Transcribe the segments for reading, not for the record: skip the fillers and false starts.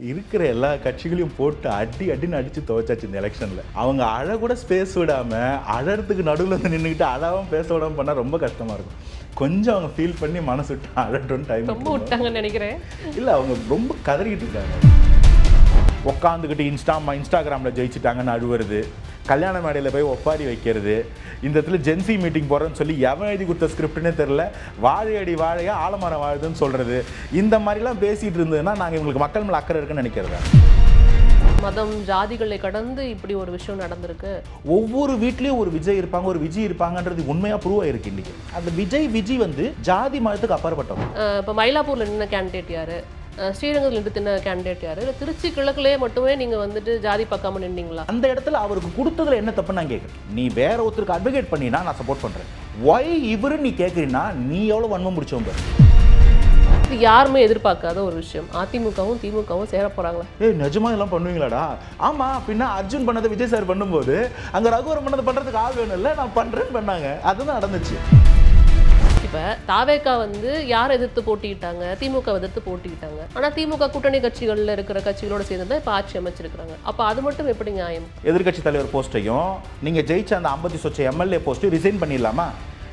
இருக்கிற எல்லா கட்சிகளையும் போட்டு அடின்னு அடிச்சு துவைச்சாச்சு இந்த எலெக்ஷன்ல. அவங்க அழ கூட ஸ்பேஸ் விடாம அழறதுக்கு நடுவில் வந்து நின்றுக்கிட்டு அழாவும் பேச விடாம பண்ணா ரொம்ப கஷ்டமா இருக்கும். கொஞ்சம் அவங்க ஃபீல் பண்ணி மனசு விட்டு அழட்டுன்னு டைம் ரொம்ப விட்டாங்கன்னு நினைக்கிறேன். இல்லை, அவங்க ரொம்ப கதறிக்கிட்டு இருக்காங்க. உட்காந்துக்கிட்டு இன்ஸ்டாகிராமில் ஜெயிச்சிட்டாங்கன்னு அழுவுறது, கல்யாண மேடையில் போய் ஒப்பாரி வைக்கிறது, இந்த இடத்துல ஜென்சி மீட்டிங் போகிறேன்னு சொல்லி எவன் எழுதி கொடுத்த ஸ்கிரிப்ட்னே தெரில, வாழையடி வாழையா ஆலமரம் வாழுதுன்னு சொல்கிறது, இந்த மாதிரிலாம் பேசிகிட்டு இருந்ததுன்னா நாங்கள் இவங்களுக்கு மக்கள் மேலே அக்கறை இருக்குன்னு நினைக்கிறதா? மதம் ஜாதிகளை கடந்து இப்படி ஒரு விஷயம் நடந்திருக்கு. ஒவ்வொரு வீட்லேயும் ஒரு விஜய் இருப்பாங்க, ஒரு விஜய் இருப்பாங்கன்றது உண்மையாக ப்ரூவ் ஆயிருக்கு. இன்றைக்கி அந்த விஜய் வந்து ஜாதி மதத்துக்கு அப்பாற்பட்டவங்க. இப்போ மயிலாப்பூரில் நின்ன கேண்டிடேட் யார், ஸ்ரீரங்கத்தில் நின்று தின்ன கேண்டிடேட் யார், இல்லை திருச்சி கிழக்குலேயே மட்டுமே நீங்கள் வந்துட்டு ஜாதி பார்க்காம நின்றீங்களா? அந்த இடத்துல அவருக்கு கொடுத்ததுல என்ன தப்பு நான் கேட்குறேன். நீ வேற ஒருத்தருக்கு அட்வொகேட் பண்ணினா நான் சப்போர்ட் பண்ணுறேன். ஒய் இவரு நீ கேட்குறீன்னா நீ எவ்வளோ வன்மம் முடிச்சவங்க. இது யாருமே எதிர்பார்க்காத ஒரு விஷயம். அதிமுகவும் திமுகவும் சேர போகிறாங்களா? நிஜமா இதெல்லாம் பண்ணுவீங்களாடா? ஆமாம், பின்ன அர்ஜுன் பண்ணதை விஜய் சார் பண்ணும்போது அங்கே ரகுவரம் பண்ணதை பண்ணுறதுக்கு ஆள் வேணும் இல்லை, நான் பண்ணுறேன்னு பண்ணாங்க. அதுதான் நடந்துச்சு. இப்போ தாவேகா வந்து யார் எதிர்த்து போட்டிக்கிட்டாங்க? திமுக எதிர்த்து போட்டிக்கிட்டாங்க. ஆனால் திமுக கூட்டணி கட்சிகளில் இருக்கிற கட்சிகளோட சேர்ந்து தான் இப்போ ஆட்சி அமைச்சிருக்கிறாங்க. அப்போ அது மட்டும் எப்படி நியாயம்? எதிர்கட்சி தலைவர் போஸ்ட்டையும் நீங்கள் ஜெயிச்ச அந்த 50 சொச்ச எம்எல்ஏ போஸ்ட்டையும் ரிசைன் பண்ணிடலாமா?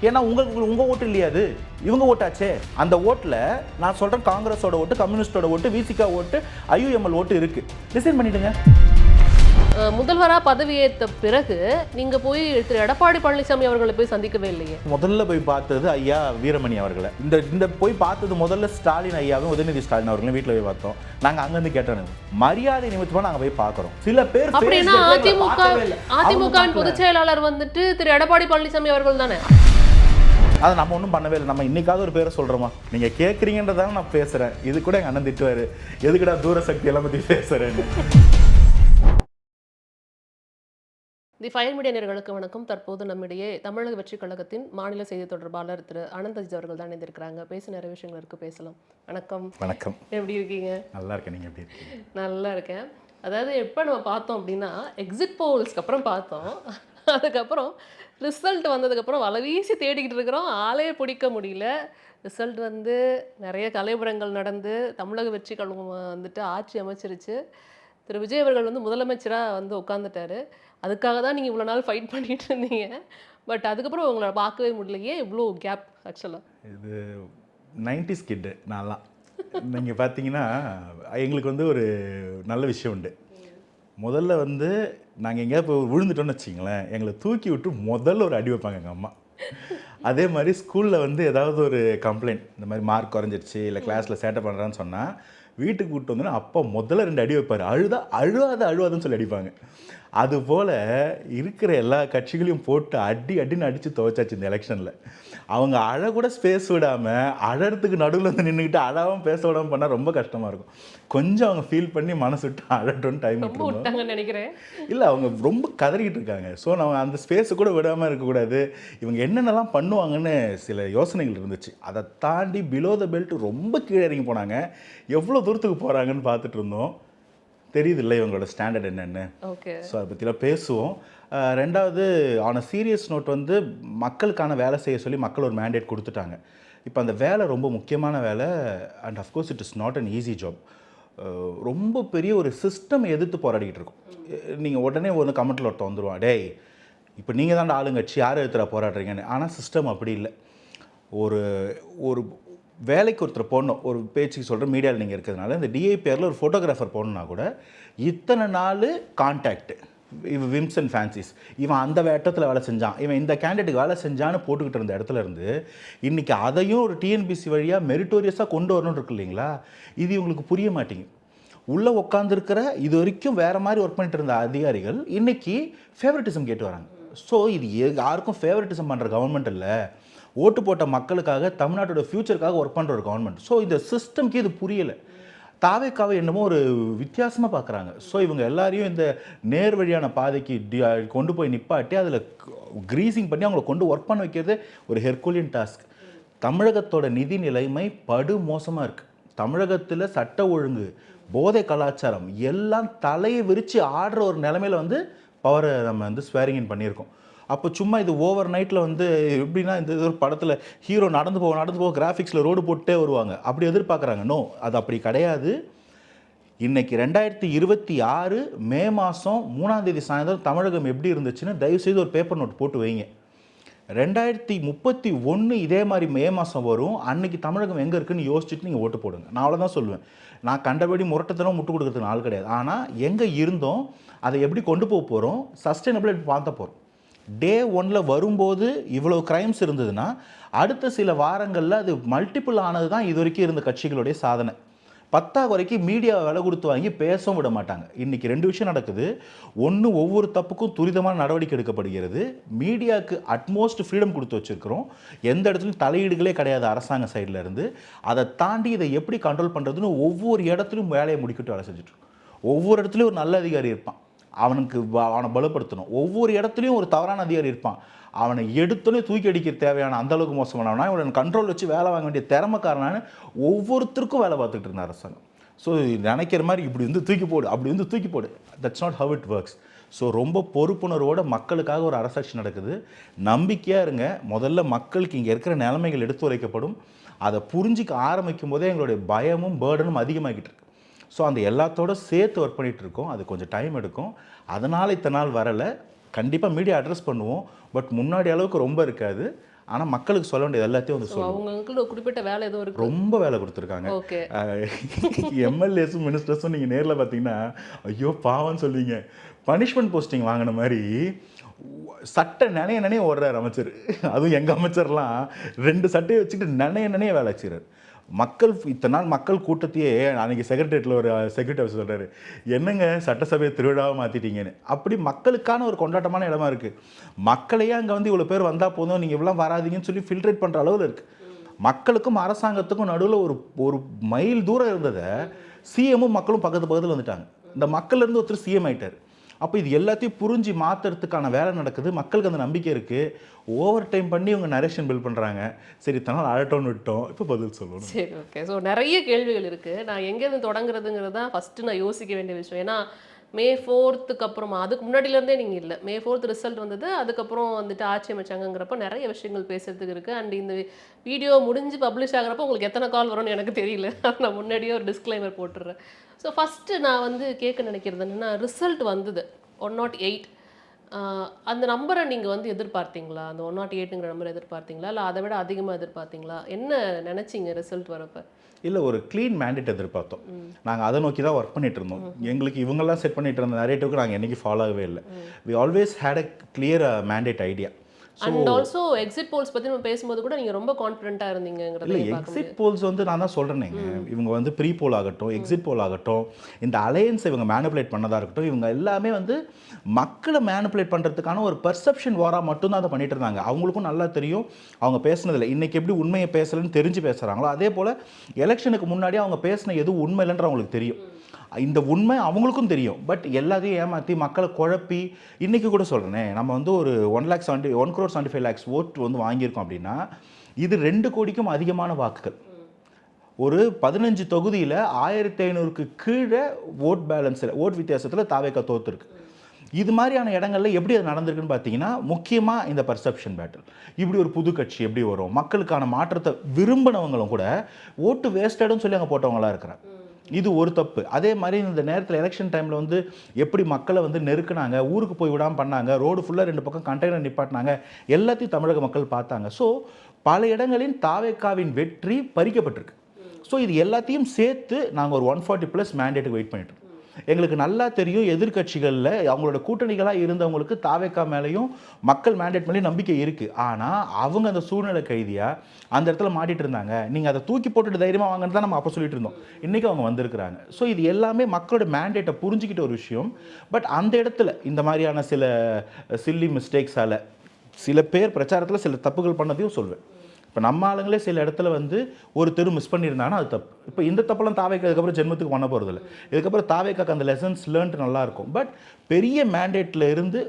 ஏன்னா உங்கள் ஓட்டு இல்லையா, அது இவங்க ஓட்டாச்சே. அந்த ஓட்டில் நான் சொல்கிறேன், காங்கிரஸோட ஓட்டு, கம்யூனிஸ்டோட ஓட்டு, விசிகா ஓட்டு, ஐயுஎம்எல் ஓட்டு இருக்குது. ரிசைன் பண்ணிவிடுங்க. முதல்வராக பதவியேற்ற பிறகு நீங்கள் போய் திரு எடப்பாடி பழனிசாமி அவர்களை போய் சந்திக்கவே இல்லையே. முதல்ல போய் பார்த்தது ஐயா வீரமணி அவர்களை. இந்த போய் பார்த்தது முதல்ல ஸ்டாலின் ஐயாவும் உதயநிதி ஸ்டாலின் அவர்களும் வீட்டில் போய் பார்த்தோம். நாங்கள் அங்கேருந்து கேட்டோம், மரியாதை நிமித்தமாக நாங்கள் போய் பார்க்குறோம். சில பேர் அப்படின்னா அதிமுகவின் பொதுச் செயலாளர் வந்துட்டு திரு எடப்பாடி பழனிசாமி அவர்கள் தானே. அதை நம்ம ஒன்றும் பண்ணவே இல்லை. நம்ம இன்னைக்காவது ஒரு பேரை சொல்கிறோமா? நீங்கள் கேட்குறீங்கன்றதால நான் பேசுகிறேன். இது கூட எங்கள் அண்ணன் திட்டுவார், எதுக்குடா தூர சக்தி எல்லாம் பற்றி பேசுகிறேன்னு. தி ஃபயர் மீடியா நேயர்களுக்கு வணக்கம். தற்போது நம்மிடையே தமிழக வெற்றி கழகத்தின் மாநில செய்தி தொடர்பாளர் திரு அனந்த் அஜித் அவர்கள் தான் இணைந்திருக்கிறாங்க. பேச நிறைய விஷயங்கள் இருக்கு, பேசலாம். வணக்கம். வணக்கம். எப்படி இருக்கீங்க? நல்லா இருக்கேன். நீங்கள் எப்படி இருக்கீங்க? நல்லா இருக்கேன். அதாவது எப்போ நம்ம பார்த்தோம் அப்படின்னா, எக்ஸிட் போல்ஸ்க்கு அப்புறம் பார்த்தோம். அதுக்கப்புறம் ரிசல்ட் வந்ததுக்கப்புறம் வலை வீசி தேடிக்கிட்டு இருக்கிறோம், ஆளே பிடிக்க முடியல. ரிசல்ட் வந்து நிறைய கலைபுரங்கள் நடந்து தமிழக வெற்றி கழகம் வந்துட்டு ஆட்சி அமைச்சிருச்சு. திரு விஜய் அவர்கள் வந்து முதலமைச்சராக வந்து உட்காந்துட்டாரு. அதுக்காக தான் நீங்கள் இவ்வளோ நாள் ஃபைட் பண்ணிட்டு இருந்தீங்க. பட் அதுக்கப்புறம் உங்களை பார்க்கவே முடியலையே, இவ்வளோ கேப். ஆக்சுவலாக இது 90s கிட்டு நான்லாம். நீங்கள் பார்த்தீங்கன்னா எங்களுக்கு வந்து ஒரு நல்ல விஷயம் உண்டு. முதல்ல வந்து நாங்கள் எங்கேயாவது போய் விழுந்துட்டோன்னு வச்சிங்களேன், எங்களை தூக்கி விட்டு முதல்ல ஒரு அடி வைப்பாங்க எங்கள் அம்மா. அதே மாதிரி ஸ்கூலில் வந்து ஏதாவது ஒரு கம்ப்ளைண்ட், இந்த மாதிரி மார்க் குறைஞ்சிருச்சு இல்லை கிளாஸில் சேட்டை பண்ணுறான்னு சொன்னால் வீட்டுக்கு கூப்பிட்டு வந்தோன்னா அப்பா முதல்ல 2 அடி வைப்பார். அழுவாதுன்னு சொல்லி அடிப்பாங்க. அதுபோல் இருக்கிற எல்லா கட்சிகளையும் போட்டு அடின்னு அடித்து துவைச்சாச்சு இந்த எலெக்ஷனில். அவங்க அழ கூட ஸ்பேஸ் விடாமல் அழறதுக்கு நடுவில் வந்து நின்றுக்கிட்டு அழாவும் பேச விடாமல் பண்ணால் ரொம்ப கஷ்டமாக இருக்கும். கொஞ்சம் அவங்க ஃபீல் பண்ணி மனசு விட்டு அழட்டுன்னு டைம் விட்டாங்கன்னு நினைக்கிறேன். இல்லை, அவங்க ரொம்ப கதறிக்கிட்டு இருக்காங்க. ஸோ நம்ம அந்த ஸ்பேஸை கூட விடாமல் இருக்கக்கூடாது. இவங்க என்னென்னலாம் பண்ணுவாங்கன்னு சில யோசனைகள் இருந்துச்சு. அதை தாண்டி பிலோ த பெல்ட் ரொம்ப கீழே இறங்கி போனாங்க. எவ்வளோ தூரத்துக்கு போகிறாங்கன்னு பார்த்துட்டு இருந்தோம். தெரியுது இல்லை இவங்களோட ஸ்டாண்டர்ட் என்னென்னு. ஓகே, ஸோ அதை பற்றிலாம் பேசுவோம். ரெண்டாவது, ஆன் அ சீரியஸ் நோட் வந்து மக்களுக்கான வேலை செய்ய சொல்லி மக்கள் ஒரு மேண்டேட் கொடுத்துட்டாங்க. இப்போ அந்த வேலை ரொம்ப முக்கியமான வேலை. And of course it is not an easy job. ரொம்ப பெரிய ஒரு சிஸ்டம் எதிர்த்து போராடிக்கிட்டு இருக்கோம். நீங்கள் உடனே ஒன்று கமெண்ட்டில் ஒருத்தர் வந்துடுவான், டேய் இப்போ நீங்கள் தான் ஆளுங்கட்சி, யார் எதிர்த்து போராடுறீங்கன்னு. ஆனால் சிஸ்டம் அப்படி இல்லை. ஒரு வேலைக்கு ஒருத்தர் போடணும், ஒரு பேச்சுக்கு சொல்கிற மீடியாவில் நீங்கள் இருக்கிறதுனால இந்த டிஐபிஆரில் ஒரு ஃபோட்டோகிராஃபர் போடணுன்னா கூட இத்தனை நாள் கான்டாக்டு, இவன் விம்ஸ் அண்ட் ஃபேன்சிஸ், இவன் அந்த வேட்டத்தில் வேலை செஞ்சான், இவன் இந்த கேண்டிடேட்டுக்கு வேலை செஞ்சான்னு போட்டுக்கிட்டு இருந்த இடத்துல இருந்து இன்றைக்கி அதையும் ஒரு டிஎன்பிசி வழியாக மெரிட்டோரியஸாக கொண்டு வரணும்னு இருக்கு இல்லைங்களா? இது இவங்களுக்கு புரிய மாட்டேங்குது. உள்ளே உட்காந்துருக்கிற இது வரைக்கும் வேறு மாதிரி ஒர்க் பண்ணிட்டு இருந்த அதிகாரிகள் இன்றைக்கி ஃபேவரட்டிசம் கேட்டு வராங்க. ஸோ இது யாருக்கும் ஃபேவரட்டிசம் பண்ணுற கவர்மெண்ட் இல்லை, ஓட்டு போட்ட மக்களுக்காக தமிழ்நாட்டோட ஃப்யூச்சருக்காக ஒர்க் பண்ணுற ஒரு கவர்மெண்ட். ஸோ இந்த சிஸ்டம்க்கு இது புரியலை. தாவேக்காவை என்னமோ ஒரு வித்தியாசமாக பார்க்குறாங்க. ஸோ இவங்க எல்லாரையும் இந்த நேர் வழியான பாதைக்கு கொண்டு போய் நிப்பாட்டி அதில் க்ரீசிங் பண்ணி அவங்கள கொண்டு ஒர்க் பண்ண வைக்கிறது ஒரு ஹெர்குலியன் டாஸ்க். தமிழகத்தோட நிதி நிலைமை படு மோசமாக இருக்குது. தமிழகத்தில் சட்ட ஒழுங்கு, போதை கலாச்சாரம் எல்லாம் தலையை விரித்து ஆடுற ஒரு நிலைமையில் வந்து பவரை நம்ம வந்து ஸ்வேரிங் இன் பண்ணியிருக்கோம். அப்போ சும்மா இது ஓவர் நைட்டில் வந்து எப்படின்னா இந்த ஒரு படத்தில் ஹீரோ நடந்து போக கிராஃபிக்ஸில் ரோடு போட்டே வருவாங்க, அப்படி எதிர்பார்க்குறாங்க. நோ, அது அப்படி கிடையாது. இன்னைக்கு 2026 மே மாதம் 3ஆம் தேதி சாயந்தரம் தமிழகம் எப்படி இருந்துச்சுன்னு தயவுசெய்து ஒரு பேப்பர் நோட் போட்டு வைங்க. 2031 இதே மாதிரி மே மாதம் வரும். அன்னைக்கு தமிழகம் எங்கே இருக்குன்னு யோசிச்சுட்டு நீங்கள் ஓட்டு போடுங்க. நான் அவ்வளோதான் சொல்லுவேன். நான் கண்டபடி முரட்டத்தனம் முட்டு கொடுக்கறதுக்கு ஆள் கிடையாது. ஆனால் எங்கே இருந்தோம், அதை எப்படி கொண்டு போக போகிறோம், சஸ்டைனபிள் எப்படி பார்த்த போகிறோம். டே 1ல் வரும்போது இவ்வளோ கிரைம்ஸ் இருந்ததுன்னா அடுத்த சில வாரங்களில் அது மல்டிபிள் ஆனது தான் இது வரைக்கும் இருந்த கட்சிகளுடைய சாதனை. 10 வரைக்கும் மீடியாவை விலை கொடுத்து வாங்கி பேசவும் விட மாட்டாங்க. இன்றைக்கி 2 விஷயம் நடக்குது. ஒன்று, ஒவ்வொரு தப்புக்கும் துரிதமான நடவடிக்கை எடுக்கப்படுகிறது. மீடியாவுக்கு அட்மோஸ்ட் ஃப்ரீடம் கொடுத்து வச்சுருக்கிறோம். எந்த இடத்துலையும் தலையீடுகளே கிடையாது அரசாங்க சைடில் இருந்து. அதை தாண்டி இதை எப்படி கண்ட்ரோல் பண்ணுறதுன்னு ஒவ்வொரு இடத்துலையும் வேலையை முடிக்கிட்டு வேலை செஞ்சுட்ருக்கோம். ஒவ்வொரு இடத்துலையும் ஒரு நல்ல அதிகாரி இருப்பான், அவனை பலப்படுத்தணும். ஒவ்வொரு இடத்துலையும் ஒரு தவறான அதிகாரி இருப்பான், அவனை எடுத்தோன்னே தூக்கி அடிக்கிற தேவையான அந்தளவுக்கு மோசமானவனா, இவனை கண்ட்ரோல் வச்சு வேலை வாங்க வேண்டிய திறமைக்காரனானு ஒவ்வொருத்தருக்கும் வேலை பார்த்துட்டு இருந்தார் அரசாங்கம். ஸோ நினைக்கிற மாதிரி இப்படி வந்து தூக்கி போடு, அப்படி வந்து தூக்கி போடு, that's not how it works. So ரொம்ப பொறுப்புணர்வோடு மக்களுக்காக ஒரு அரசாட்சி நடக்குது. நம்பிக்கையாக இருங்க. முதல்ல மக்களுக்கு இங்கே இருக்கிற நிலைமைகள் எடுத்து உரைக்கப்படும். அதை புரிஞ்சிக்க ஆரம்பிக்கும் போதே எங்களுடைய பயமும் பேர்டனும் அதிகமாகிட்டு இருக்கு. ஸோ அந்த எல்லாத்தோட சேர்த்து ஒர்க் பண்ணிகிட்டு இருக்கோம். அது கொஞ்சம் டைம் எடுக்கும். அதனால் இத்தனை நாள் வரலை. கண்டிப்பாக மீடியா அட்ரஸ் பண்ணுவோம், பட் முன்னாடி அளவுக்கு ரொம்ப இருக்காது. ஆனால் மக்களுக்கு சொல்ல வேண்டியது எல்லாத்தையும் வந்து சொல்லுவோம். அவங்களுக்கு குறிப்பிட்ட வேலை எதுவும் இருக்கு, ரொம்ப வேலை கொடுத்துருக்காங்க. எம்எல்ஏஸும் மினிஸ்டர்ஸும் நீங்கள் நேரில் பார்த்தீங்கன்னா ஐயோ பாவம்னு சொல்லுவீங்க. பனிஷ்மெண்ட் போஸ்டிங் வாங்கின மாதிரி சட்டை நினைய ஓடுறார் அமைச்சர். அதுவும் எங்கள் அமைச்சர்லாம் 2 சட்டையை வச்சுக்கிட்டு நினைய வேலை வச்சுறாரு. மக்கள் இத்தனை நாள் மக்கள் கூட்டத்தையே அன்றைக்கி செக்ரட்டரியேட்டில் ஒரு செக்ரட்டரி சொல்கிறாரு, என்னங்க சட்டசபையை திருவிழாவை மாற்றிட்டீங்கன்னு. அப்படி மக்களுக்கான ஒரு கொண்டாட்டமான இடமா இருக்குது. மக்களையே அங்கே வந்து இவ்வளோ பேர் வந்தால் போதும், நீங்கள் இவ்வளோ வராதிங்கன்னு சொல்லி ஃபில்ட்ரேட் பண்ணுற அளவில் இருக்குது. மக்களுக்கும் அரசாங்கத்துக்கும் நடுவில் ஒரு மைல் தூரம் இருந்ததை சிஎம்மும் மக்களும் பக்கத்தில் வந்துட்டாங்க. இந்த மக்கள்லேருந்து ஒருத்தர் சிஎம் ஆகிட்டார். அப்போ இது எல்லாத்தையும் புரிஞ்சு மாற்றுறதுக்கான வேலை நடக்குது. மக்களுக்கு அந்த நம்பிக்கை இருக்குது. ஓவர் டைம் பண்ணி இவங்க நரேஷன் பில்ட் பண்ணுறாங்க. சரி தனால் அழட்டோன்னு விட்டோம், இப்போ பதில் சொல்லணும். சரி, ஓகே. ஸோ நிறைய கேள்விகள் இருக்குது. நான் எங்கேருந்து தொடங்குறதுங்கிறது தான் ஃபஸ்ட்டு நான் யோசிக்க வேண்டிய விஷயம். ஏன்னா மே 4க்கு அப்புறமா, அதுக்கு முன்னாடியிலேருந்தே நீங்கள் இல்லை, மே 4 ரிசல்ட் வந்தது, அதுக்கப்புறம் வந்துட்டு ஆட்சி அமைச்சாங்கிறப்ப நிறைய விஷயங்கள் பேசுறதுக்கு இருக்குது. அண்ட் இந்த வீடியோ முடிஞ்சு பப்ளிஷ் ஆகிறப்போ உங்களுக்கு எத்தனை கால் வரும்னு எனக்கு தெரியல. நான் முன்னாடியே ஒரு டிஸ்க்ளைமர் போட்டுடுறேன். ஸோ ஃபஸ்ட்டு நான் வந்து கேட்க நினைக்கிறது என்னென்னா, ரிசல்ட் வந்தது 108. அந்த நம்பரை நீங்கள் வந்து எதிர்பார்த்தீங்களா? அந்த 108ங்கிற நம்பர் எதிர்பார்த்தீங்களா, இல்லை அதை விட அதிகமாக எதிர்பார்த்தீங்களா? என்ன நினச்சிங்க ரிசல்ட் வரப்போ? இல்லை, ஒரு க்ளீன் மேண்டேட் எதிர்பார்த்தோம். நாங்கள் அதை நோக்கி தான் ஒர்க் பண்ணிட்டு இருந்தோம். எங்களுக்கு இவங்கெல்லாம் செட் பண்ணிட்டு இருந்த நரேட்டிவ்க்கு நாங்கள் என்றைக்கு ஃபாலோ ஆகவே இல்லை. We always had a clear mandate idea. And also exit polls பற்றி நம்ம பேசும்போது கூட நீங்கள் ரொம்ப கான்ஃபிடென்ட்டாக இருந்தீங்கிறது. இல்லை, எக்ஸிட் போல்ஸ் வந்து நான் தான் சொல்கிறேனேங்க, இவங்க வந்து ப்ரீ போல் ஆகட்டும், எக்ஸிட் போல் ஆகட்டும், இந்த அலையன்ஸை இவங்க மேனிப்புலேட் பண்ணதாக இருக்கட்டும், இவங்க எல்லாமே வந்து மக்களை மேனிப்புலேட் பண்ணுறதுக்கான ஒரு பர்செப்ஷன் வாராக மட்டும்தான் அதை பண்ணிட்டு இருந்தாங்க. அவங்களுக்கும் நல்லா தெரியும் அவங்க பேசுனதில்லை. இன்றைக்கி எப்படி உண்மையை பேசலைன்னு தெரிஞ்சு பேசுகிறாங்களோ, அதே போல் எலெக்ஷனுக்கு முன்னாடி அவங்க பேசின எதுவும் உண்மை இல்லைன்ற அவங்களுக்கு தெரியும். இந்த உண்மை அவங்களுக்கும் தெரியும். பட் எல்லாத்தையும் ஏமாற்றி மக்களை குழப்பி, இன்றைக்கி கூட சொல்கிறேனே, நம்ம வந்து ஒரு 1,75,00,000 ஓட் வந்து வாங்கியிருக்கோம் அப்படின்னா, இது 2 கோடிக்கும் அதிகமான வாக்குகள். ஒரு 15 தொகுதியில் 1,500க்கு கீழே ஓட் பேலன்ஸில், ஓட் வித்தியாசத்தில் தாவேக்கா தோற்றுருக்கு. இது மாதிரியான இடங்களில் எப்படி அது நடந்திருக்குன்னு பார்த்தீங்கன்னா, முக்கியமாக இந்த பர்செப்ஷன் பேட்டில். இப்படி ஒரு புது கட்சி எப்படி வரும், மக்களுக்கான மாற்றத்தை விரும்பினவங்களும் கூட ஓட்டு வேஸ்டடுன்னு சொல்லி அங்கே போட்டவங்களாக இருக்கிறாங்க. இது ஒரு தப்பு. அதே மாதிரி இந்த நேரத்தில் எலெக்ஷன் டைமில் வந்து எப்படி மக்களை வந்து நெருக்குனாங்க, ஊருக்கு போய் விடாமல் பண்ணாங்க, ரோடு ஃபுல்லாக 2 பக்கம் கண்டெய்னர் நிப்பாட்டினாங்க, எல்லாத்தையும் தமிழக மக்கள் பார்த்தாங்க. ஸோ பல இடங்களில் தாவேக்காவின் வெற்றி பறிக்கப்பட்டிருக்கு. ஸோ இது எல்லாத்தையும் சேர்த்து நாங்கள் ஒரு 140+ மேண்டேட்டுக்கு வெயிட் பண்ணிட்டு இருக்கோம். எங்களுக்கு நல்லா தெரியும் எதிர்கட்சிகளில் அவங்களோட கூட்டணிகளாக இருந்தவங்களுக்கு தாவேக்கா மேலேயும் மக்கள் மேண்டேட் மேலேயும் நம்பிக்கை இருக்குது. ஆனால் அவங்க அந்த சூழ்நிலை கைதியாக அந்த இடத்துல மாட்டிகிட்டு இருந்தாங்க. நீங்கள் அதை தூக்கி போட்டுட்டு தைரியமாக வாங்கன்னு தான் நம்ம அப்போ சொல்லிட்டு இருந்தோம். இன்றைக்கி அவங்க வந்திருக்கிறாங்க. ஸோ இது எல்லாமே மக்களோட மேண்டேட்டை புரிஞ்சுக்கிட்ட ஒரு விஷயம். பட் அந்த இடத்துல இந்த மாதிரியான சில சில்லி மிஸ்டேக்ஸால் சில பேர் பிரச்சாரத்தில் சில தப்புகள் பண்ணதையும் சொல்வேன். இப்போ நம்ம ஆளுங்களே சில இடத்துல வந்து ஒரு தெரு மிஸ் பண்ணியிருந்தாங்கன்னா அது தப்பு. இப்போ இந்த தப்பெல்லாம் தாவேக்கா இதுக்கப்புறம் ஜென்மத்துக்கு பண்ண போகிறதில்ல. இதுக்கப்புறம் தாவேக்காக்கு அந்த லெசன்ஸ் லேர்ன்ட்டு நல்லாயிருக்கும். பட் பெரிய மேண்டேட்டில் இருந்து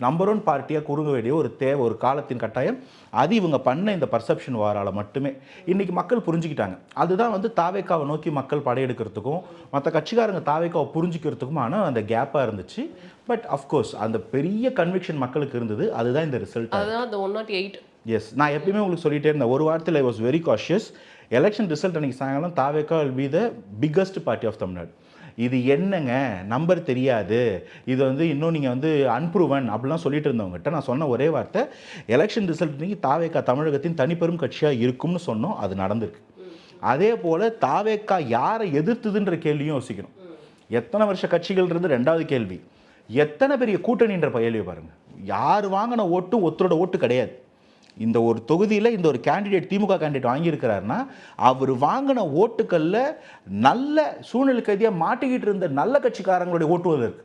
நம்பர் 1 பார்ட்டியாக குறுங்க வேண்டிய ஒரு தேவை, ஒரு காலத்தின் கட்டாயம். அது இவங்க பண்ண இந்த பர்செப்ஷன் வாரால் மட்டுமே இன்றைக்கி மக்கள் புரிஞ்சுக்கிட்டாங்க. அதுதான் வந்து தாவேக்காவை நோக்கி மக்கள் படையெடுக்கிறதுக்கும் மற்ற கட்சிக்காரங்க தாவேக்காவை புரிஞ்சுக்கிறதுக்குமான அந்த கேப்பாக இருந்துச்சு. பட் அஃப்கோர்ஸ் அந்த பெரிய கன்விக்ஷன் மக்களுக்கு இருந்தது. அதுதான் இந்த ரிசல்ட். அதுதான் அந்த 108. எஸ், நான் எப்பயுமே உங்களுக்கு சொல்லிகிட்டே இருந்தேன், ஒரு வாரத்தில் I was very cautious. Election result அன்றைக்கி சாயங்காலம் TVK will be the biggest party of Tamil Nadu. இது என்னங்க நம்பர் தெரியாது, இது வந்து இன்னும் நீங்கள் வந்து அன்ப்ரூவன் அப்படிலாம் சொல்லிட்டு இருந்தவங்ககிட்ட நான் சொன்ன ஒரே வார்த்தை, எலெக்ஷன் ரிசல்ட் நீங்கள் தாவேக்கா தமிழகத்தின் தனிப்பெரும் கட்சியாக இருக்கும்னு சொன்னோம். அது நடந்திருக்கு. அதே போல் தாவேக்கா யாரை எதிர்த்துதுன்ற கேள்வியும் யோசிக்கணும். எத்தனை வருஷ கட்சிகள் இருந்து ரெண்டாவது கேள்வி, எத்தனை பெரிய கூட்டணின்ற கேள்வியை பாருங்கள். யார் வாங்கின ஓட்டு ஒருத்தரோட ஓட்டு கிடையாது. இந்த ஒரு தொகுதியில் இந்த ஒரு கேண்டிடேட் திமுக கேண்டிடேட் வாங்கியிருக்கிறாருன்னா அவர் வாங்கின ஓட்டுக்களில் நல்ல சூழ்நிலை கைதியாக மாட்டிக்கிட்டு இருந்த நல்ல கட்சிக்காரங்களுடைய ஓட்டுகள் இருக்குது.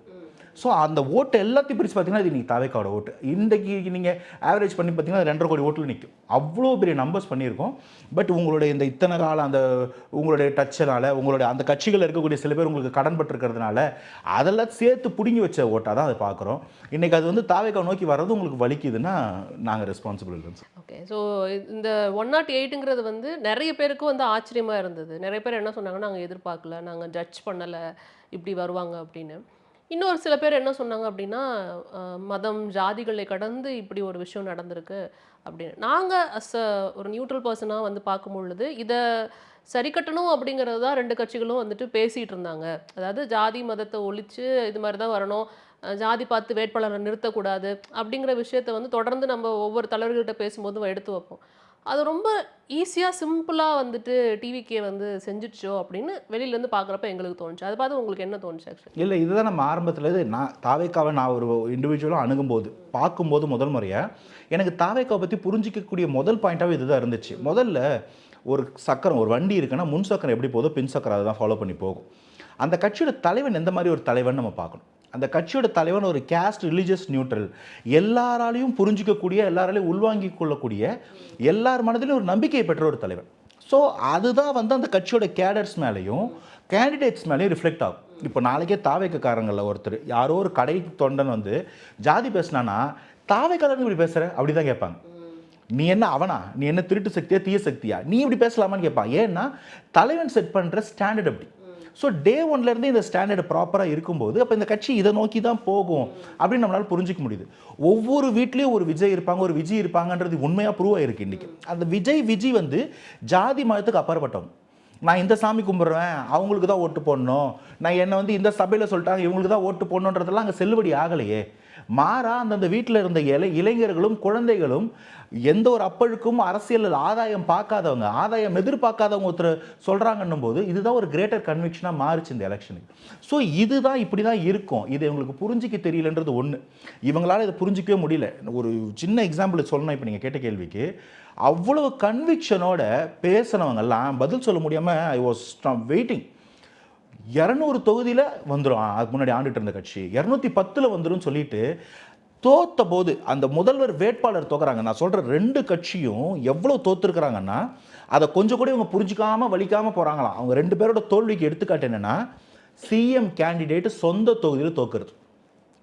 ஸோ அந்த ஓட்டு எல்லாத்தையும் பிரித்து பார்த்தீங்கன்னா இது நீங்கள் தாவேக்காவோட ஓட்டு. இன்றைக்கி நீங்கள் ஆவரேஜ் பண்ணி பார்த்தீங்கன்னா 2.5 கோடி ஓட்டில் நிற்கும். அவ்வளோ பெரிய நம்பர்ஸ் பண்ணியிருக்கோம். பட் உங்களுடைய இந்த இத்தனை காலம் அந்த உங்களுடைய டச்சினால் உங்களுடைய அந்த கட்சிகளில் இருக்கக்கூடிய சில பேர் உங்களுக்கு கடன் பட்டிருக்கிறதுனால அதெல்லாம் சேர்த்து பிடுங்கி வச்ச ஓட்டாக தான் அதை பார்க்குறோம். இன்றைக்கி அது வந்து தாவேக்கா நோக்கி வர்றது உங்களுக்கு வலிக்குதுன்னா நாங்கள் ரெஸ்பான்சிபிள் இல்லைன்னு. ஓகே. ஸோ இந்த 108ங்கிறது வந்து நிறைய பேருக்கு வந்து ஆச்சரியமாக இருந்தது. நிறைய பேர் என்ன சொன்னாங்கன்னா, நாங்கள் எதிர்பார்க்கல, நாங்கள் ஜட்ஜ் பண்ணலை இப்படி வருவாங்க அப்படின்னு. இன்னொரு சில பேர் என்ன சொன்னாங்க அப்படின்னா, மதம் ஜாதிகளை கடந்து இப்படி ஒரு விஷயம் நடந்திருக்கு அப்படின்னு. நாங்கள் ஒரு நியூட்ரல் பர்சனாக வந்து பார்க்கும் பொழுது இதை சரி கட்டணும் அப்படிங்கிறது தான் 2 கட்சிகளும் வந்துட்டு பேசிகிட்டு இருந்தாங்க. அதாவது ஜாதி மதத்தை ஒழித்து இது மாதிரி தான் வரணும், ஜாதி பார்த்து வேட்பாளரை நிறுத்தக்கூடாது அப்படிங்கிற விஷயத்தை வந்து தொடர்ந்து நம்ம ஒவ்வொரு தலைவர்கள்ட்ட பேசும்போதும் எடுத்து வைப்போம். அது ரொம்ப ஈஸியாக சிம்பிளாக வந்துட்டு டிவிக்கே வந்து செஞ்சிடுச்சோ அப்படின்னு வெளியிலேருந்து பார்க்குறப்ப எங்களுக்கு தோணுச்சு. அதை பார்த்து உங்களுக்கு என்ன தோணுச்சு ஆக்சுவலி? இல்லை, இதுதான் நம்ம ஆரம்பத்தில் நான் தாவேக்காவை நான் ஒரு இண்டிவிஜுவலாக அணுகும்போது பார்க்கும்போது முதல் முறையாக எனக்கு தாவேக்காவை பற்றி புரிஞ்சிக்கக்கூடிய முதல் பாயிண்ட்டாகவே இதுதான் இருந்துச்சு. முதல்ல ஒரு சக்கரம், ஒரு வண்டி இருக்குன்னா முன் சக்கரம் எப்படி போதோ பின் சக்கரம் அதை தான் ஃபாலோ பண்ணி போகும். அந்த கட்சியோட தலைவன் எந்த மாதிரி ஒரு தலைவன் நம்ம பார்க்கணும். அந்த கட்சியோட தலைவன் ஒரு கேஸ்ட் ரிலீஜியஸ் நியூட்ரல், எல்லாராலையும் புரிஞ்சிக்கக்கூடிய, எல்லாராலையும் உள்வாங்கிக் கொள்ளக்கூடிய, எல்லார் மனதிலும் ஒரு நம்பிக்கையை பெற்ற ஒரு தலைவன். ஸோ அதுதான் வந்து அந்த கட்சியோட கேடர்ஸ் மேலேயும் கேண்டிடேட்ஸ் மேலேயும் ரிஃப்ளெக்ட் ஆகும். இப்போ நாளைக்கே தாவேக்காரங்களில் ஒருத்தர் யாரோ ஒரு கடை தொண்டன் வந்து ஜாதி பேசினானா தாவேக்காரங்க இப்படி பேசுகிற அப்படி தான் கேட்பாங்க. நீ என்ன அவனா, நீ என்ன திருட்டு சக்தியா தீய சக்தியா, நீ இப்படி பேசலாமான்னு கேட்பான். ஏன்னா தலைவன் செட் பண்ணுற ஸ்டாண்டர்ட் அப்படி. ஸோ டே ஒன்லேருந்து இந்த ஸ்டாண்டர்டு ப்ராப்பராக இருக்கும்போது அப்போ இந்த கட்சி இதை நோக்கி தான் போகும் அப்படின்னு நம்மளால் புரிஞ்சிக்க முடியுது. ஒவ்வொரு வீட்லேயும் ஒரு விஜய் இருப்பாங்க, ஒரு விஜய் இருப்பாங்கன்றது உண்மையாக ப்ரூவ் ஆகிருக்கு. இன்றைக்கி அந்த விஜய் வந்து ஜாதி மதத்துக்கு அப்பாற்பட்டவங்க. நான் இந்த சாமி கும்பிட்றேன், அவங்களுக்கு தான் ஓட்டு போடணும், நான் என்னை வந்து இந்த சபையில் சொல்லிட்டாங்க இவங்களுக்கு தான் ஓட்டு போடணுன்றதெல்லாம் அங்கே செல்லுபடி ஆகலையே. மாறா அந்தந்த வீட்டில் இருந்த இளைஞர்களும் குழந்தைகளும் எந்த ஒரு அப்பழுக்கும் அரசியல் ஆதாயம் பார்க்காதவங்க, ஆதாயம் எதிர்பார்க்காதவங்க ஒருத்தர் சொல்கிறாங்கன்னும் போது இதுதான் ஒரு கிரேட்டர் கன்விக்ஷனாக மாறிச்சு இந்த எலெக்ஷனுக்கு. ஸோ இதுதான் இப்படி தான் இருக்கும். இது இவங்களுக்கு புரிஞ்சிக்க தெரியலன்றது ஒன்று. இவங்களால் இதை புரிஞ்சிக்கவே முடியல. ஒரு சின்ன எக்ஸாம்பிள் சொல்லணும். இப்போ நீங்கள் கேட்ட கேள்விக்கு அவ்வளோ கன்விக்ஷனோட பேசினவங்கெல்லாம் பதில் சொல்ல முடியாமல் ஐ வாஸ் வெயிட்டிங். 200 தொகுதியில் வந்துடும், அதுக்கு முன்னாடி ஆண்டுட்டு இருந்த கட்சி 210 வந்துடும் சொல்லிட்டு தோத்த போது அந்த முதல்வர் வேட்பாளர் தோக்குறாங்க. நான் சொல்கிற 2 கட்சியும் எவ்வளோ தோத்துருக்குறாங்கன்னா அதை கொஞ்சம் கூட இவங்க புரிஞ்சிக்காமல் வலிக்காமல் போகிறாங்களாம். அவங்க 2 பேரோட தோல்விக்கு எடுத்துக்காட்டு என்னென்னா, சிஎம் கேண்டிடேட்டு சொந்த தொகுதியில் தோக்குறது.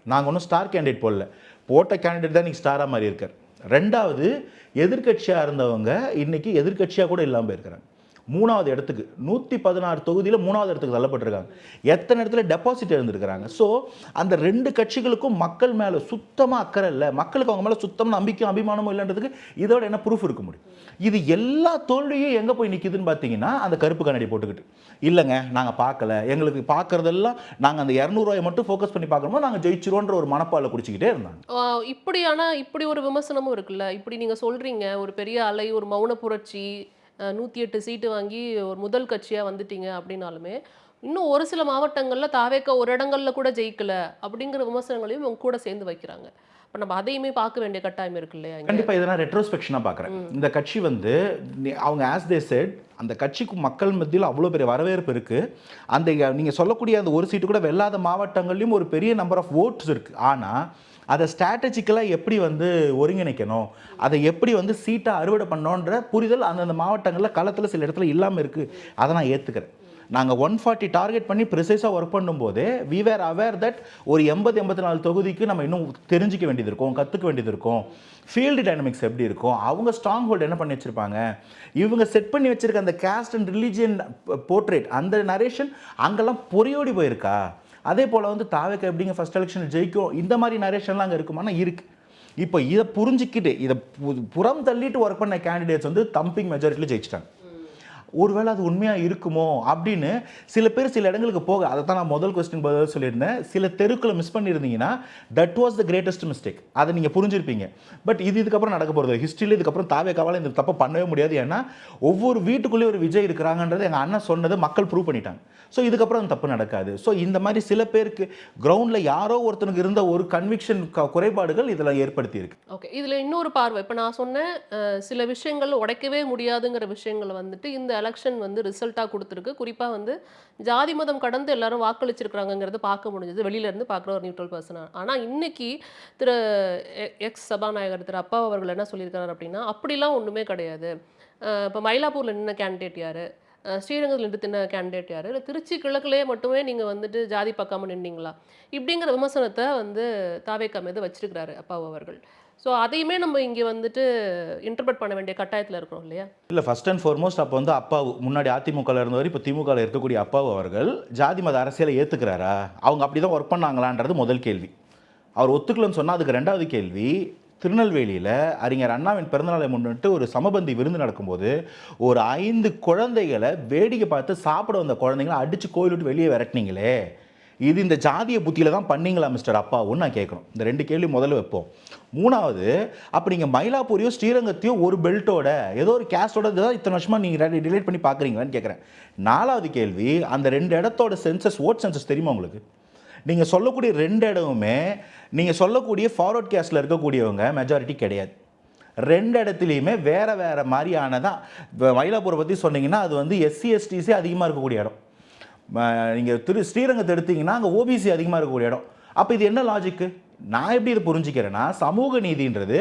நாங்கள் ஒன்றும் ஸ்டார் கேண்டிடேட் போட்ட கேண்டிடேட் தான் நீங்கள் ஸ்டாராக மாதிரி இருக்கார். 2வது எதிர்கட்சியாக இருந்தவங்க இன்றைக்கி எதிர்கட்சியாக கூட இல்லாமல் போயிருக்கிறாங்க. 3வது இடத்துக்கு 116 தொகுதியில் 3வது இடத்துக்கு தள்ளப்பட்டிருக்காங்க. எத்தனை இடத்துல டெபாசிட் இருந்திருக்கிறாங்க. ஸோ அந்த 2 கட்சிகளுக்கும் மக்கள் மேலே சுத்தமாக அக்கறை இல்லை, மக்களுக்கு அவங்க மேலே சுத்தமாக நம்பிக்கையும் அபிமானமும் இல்லைன்றதுக்கு இதோட என்ன ப்ரூஃப் இருக்க முடியும்? இது எல்லா தோல்வியும் எங்கே போய் நிற்கிதுன்னு பார்த்தீங்கன்னா அந்த கருப்பு கண்ணாடி போட்டுக்கிட்டு இல்லைங்க நாங்கள் பார்க்கல, எங்களுக்கு பார்க்குறதெல்லாம் நாங்கள் அந்த 200 ரூபாயை மட்டும் ஃபோக்கஸ் பண்ணி பார்க்குறோமோ நாங்கள் ஜெயிச்சிருவோன்ற ஒரு மனப்பாலை குடிச்சிக்கிட்டே இருந்தாங்க. இப்படி ஒரு விமர்சனமும் இருக்குல்ல. இப்படி நீங்கள் சொல்கிறீங்க, ஒரு பெரிய அலை, ஒரு மௌன புரட்சி, 108 சீட்டு வாங்கி ஒரு முதல் கட்சியாக வந்துட்டீங்க அப்படின்னாலுமே இன்னும் ஒரு சில மாவட்டங்களில் தாவேக்கா ஒரு இடங்களில் கூட ஜெயிக்கல அப்படிங்கிற விமர்சனங்களையும் இவங்க கூட சேர்ந்து வைக்கிறாங்க. இப்போ நம்ம அதையுமே பார்க்க வேண்டிய கட்டாயம் இருக்கு இல்லையா? கண்டிப்பாக இதை நான் ரெட்ரோஸ்பெக்ஷனாக பார்க்குறேன். இந்த கட்சி வந்து அவங்க ஆஸ் தே செட் அந்த கட்சிக்கு மக்கள் மத்தியில் அவ்வளோ பெரிய வரவேற்பு இருக்குது. அந்த நீங்கள் சொல்லக்கூடிய அந்த ஒரு சீட்டு கூட வெல்லாத மாவட்டங்கள்லையும் ஒரு பெரிய நம்பர் ஆஃப் ஓட்ஸ் இருக்குது. ஆனால் அதை ஸ்ட்ராட்டஜிக்கலாக எப்படி வந்து ஒருங்கிணைக்கணும், அதை எப்படி வந்து சீட்டாக அறுவடை பண்ணோன்ற புரிதல் அந்தந்த மாவட்டங்களில் களத்தில் சில இடத்துல இல்லாமல் இருக்குது. அதை நான் ஏற்றுக்கிறேன். நாங்கள் 140 டார்கெட் பண்ணி ப்ரிசைஸாக ஒர்க் பண்ணும்போதே வி வேர் அவேர் தட் ஒரு 80-84 தொகுதிக்கு நம்ம இன்னும் தெரிஞ்சிக்க வேண்டியது இருக்கும், கற்றுக்க வேண்டியது இருக்கும். ஃபீல்டு டைனமிக்ஸ் எப்படி இருக்கும், அவங்க ஸ்ட்ராங் ஹோல்டு என்ன பண்ணி வச்சுருப்பாங்க, இவங்க செட் பண்ணி வச்சுருக்க அந்த கேஸ்ட் அண்ட் ரிலீஜியன் போர்ட்ரேட் அந்த நரேஷன் அங்கெல்லாம் பொறியோடி போயிருக்கா. அதே போல் வந்து தாவேக்கா எப்படிங்க ஃபஸ்ட் எலெக்ஷன் ஜெயிக்கும் இந்த மாதிரி நரேஷன்லாம் அங்கே இருக்குமானா இருக்குது. இப்போ இதை புரிஞ்சிக்கிட்டு இதை புறம் தள்ளிட்டு ஒர்க் பண்ண கேண்டிடேட்ஸ் வந்து தம்பிங் மெஜாரிட்டியில் ஜெயிச்சிட்டாங்க. ஒருவேளை அது உண்மையாக இருக்குமோ அப்படின்னு சில பேர் சில இடங்களுக்கு போக, அதை தான் நான் முதல் கொஸ்டின் பதில் சொல்லியிருந்தேன். சில தெருக்களை மிஸ் பண்ணியிருந்தீங்கன்னா that was the greatest mistake. அதை நீங்கள் புரிஞ்சிருப்பீங்க. பட் இதுக்கப்புறம் நடக்க போகிறது ஹிஸ்ட்ரியில் இதுக்கப்புறம் தாவேக்காவால் இந்த தப்பை பண்ணவே முடியாது. ஏன்னா ஒவ்வொரு வீட்டுக்குள்ளேயும் ஒரு விஜய் இருக்கிறாங்கன்றது எங்கள் அண்ணன் சொன்னதை மக்கள் ப்ரூவ் பண்ணிட்டாங்க. ஸோ இதுக்கப்புறம் அந்த தப்பு நடக்காது. ஸோ இந்த மாதிரி சில பேருக்கு கிரவுண்டில் யாரோ ஒருத்தனுக்கு இருந்த ஒரு கன்விக்ஷன் குறைபாடுகள் இதில் ஏற்படுத்தி இருக்கு. ஓகே. இதில் இன்னொரு பார்வை, இப்போ நான் சொன்னேன் சில விஷயங்கள் உடைக்கவே முடியாதுங்கிற விஷயங்கள் வந்துட்டு இந்த எலெக்ஷன் வந்து ரிசல்ட்டாக கொடுத்துருக்கு. குறிப்பாக வந்து ஜாதி மதம் கடந்து எல்லாரும் வாக்களிச்சிருக்கிறாங்கிறத பார்க்க முடிஞ்சது, வெளியிலேருந்து பார்க்குற ஒரு நியூட்ரல் பர்சனாக. ஆனால் இன்னைக்கு திரு எக்ஸ் சபாநாயகர் திரு அப்பா அவர்கள் என்ன சொல்லியிருக்காரு அப்படின்னா, அப்படிலாம் ஒன்றுமே கிடையாது. இப்போ மயிலாப்பூரில் நின்ன கேண்டிடேட் யார், ஸ்ரீரங்கத்தில் நின்று தின்ன கேண்டிடேட் யார், இல்லை திருச்சி கிழக்குலேயே மட்டுமே நீங்கள் வந்துட்டு ஜாதி பார்க்காம நின்னீங்களா, இப்படிங்கிற விமர்சனத்தை வந்து தாவேக்கா மீது வச்சிருக்கிறாரு அப்பாவு அவர்கள். ஸோ அதையுமே நம்ம இங்கே வந்துட்டு இன்டர்பிரட் பண்ண வேண்டிய கட்டாயத்தில் இருக்கிறோம் இல்லையா? இல்லை, ஃபர்ஸ்ட் அண்ட் ஃபார்மோஸ்ட் அப்போ வந்து அப்பாவு முன்னாடி அதிமுகவில் இருந்தவர் இப்போ திமுகவில் இருக்கக்கூடிய அப்பாவு அவர்கள் ஜாதி மத அரசியலை ஏற்றுக்கிறாரா, அவங்க அப்படி தான் ஒர்க் பண்ணாங்களான்றது முதல் கேள்வி. அவர் ஒத்துக்கலன்னு சொன்னால் அதுக்கு ரெண்டாவது கேள்வி, திருநெல்வேலியில் அறிஞர் அண்ணாவின் பிறந்தநாளை முன்னிட்டு ஒரு சமபந்தி விருந்து நடக்கும்போது ஒரு 5 குழந்தைகளை வேடிக்கை பார்த்து சாப்பிட வந்த குழந்தைங்களை அடித்து கோயில் விட்டு வெளியே விரட்டினீங்களே, இது இந்த ஜாதிய புத்தியில் தான் பண்ணீங்களா மிஸ்டர் அப்பாவுன்னு நான் கேட்கணும். இந்த 2 கேள்வி முதல்ல வைப்போம். மூணாவது, அப்போ நீங்கள் மயிலாப்பூரையோ ஸ்ரீரங்கத்தையோ ஒரு பெல்ட்டோட ஏதோ ஒரு கேஸ்டோட தான் இத்தனை வருஷமாக நீங்கள் டிலேட் பண்ணி பார்க்குறீங்களான்னு கேட்குறேன். 4வது கேள்வி, அந்த 2 இடத்தோட சென்சஸ், ஓட் சென்சஸ் தெரியுமா உங்களுக்கு? நீங்கள் சொல்லக்கூடிய 2 இடமுமே நீங்கள் சொல்லக்கூடிய ஃபார்வர்ட் கேஸ்டில் இருக்கக்கூடியவங்க மெஜாரிட்டி கிடையாது. 2 இடத்துலையுமே வேறு வேறு மாதிரியானதான். இப்போ மயிலாப்பூரை பற்றி சொன்னீங்கன்னா அது வந்து எஸ்சி எஸ்டிஸே அதிகமாக இருக்கக்கூடிய இடம். நீங்கள் ஸ்ரீரங்கத்தை எடுத்தீங்கன்னா அங்கே ஓபிசி அதிகமாக இருக்கக்கூடிய இடம். அப்போ இது என்ன லாஜிக்கு? நான் எப்படி இதை புரிஞ்சுக்கிறேன்னா, சமூக நீதின்றது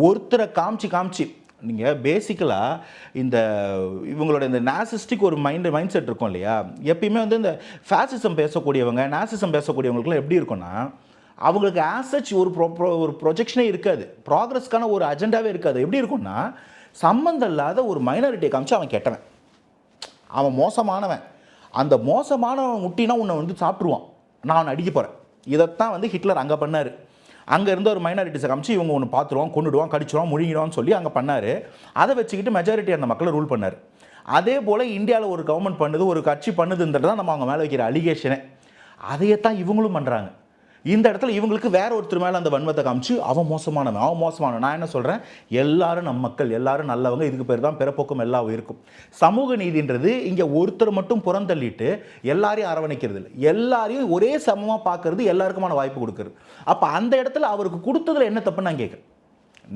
ஒருத்தரை காமிச்சு நீங்கள் பேசிக்கலாக இந்த இவங்களோட இந்த நாசிஸ்டிக் ஒரு மைண்ட் செட் இருக்கும் இல்லையா, எப்பயுமே வந்து இந்த ஃபேசிசம் பேசக்கூடியவங்க, நாசிசம் பேசக்கூடியவங்களுக்குலாம் எப்படி இருக்குன்னா, அவங்களுக்கு ஆசச் ஒரு ப்ரொஜெக்ஷனே இருக்காது, ப்ராக்ரஸ்க்கான ஒரு அஜெண்டாவே இருக்காது. எப்படி இருக்கும்னா, சம்மந்தம் இல்லாத ஒரு மைனாரிட்டியை காமிச்சு அவன் கெட்டவன், அவன் மோசமானவன், அந்த மோசமானவன் முட்டினா உன்னை வந்து சாப்பிட்ருவான், நான் அவனை அடிக்க போகிறேன். இதைத்தான் வந்து ஹிட்லர் அங்கே பண்ணார். அங்கே இருந்த ஒரு மைனாரிட்டிஸை காமிச்சு இவங்க ஒன்று பார்த்துருவான், கொண்டுடுவான், கடிச்சிடுவான், முழுங்கிடுவான்னு சொல்லி அங்கே பண்ணார். அதை வச்சுக்கிட்டு மெஜாரிட்டி அந்த மக்களை ரூல் பண்ணார். அதே போல் இந்தியாவில் ஒரு கவர்மெண்ட் பண்ணுது, ஒரு கட்சி பண்ணுதுன்றது தான் நம்ம அவங்க மேலே வைக்கிற அலிகேஷனே. அதையத்தான் இவங்களும் பண்ணுறாங்க. இந்த இடத்துல இவங்களுக்கு வேற ஒருத்தர் மேலே அந்த வன்மத்தை காமிச்சு அவன் மோசமானவன். நான் என்ன சொல்கிறேன், எல்லாரும் நம்ம மக்கள், எல்லாரும் நல்லவங்க. இதுக்கு பேர் தான் பிறப்போக்கும் எல்லா உயிருக்கும். சமூக நீதின்றது இங்கே ஒருத்தர் மட்டும் புறந்தள்ளிட்டு எல்லாரையும் அரவணைக்கிறது இல்லை, எல்லாரையும் ஒரே சமமாக பார்க்கறது, எல்லாருக்குமான வாய்ப்பு கொடுக்குறது. அப்போ அந்த இடத்துல அவருக்கு கொடுத்ததில் என்ன தப்புன்னு நான் கேட்குறேன்.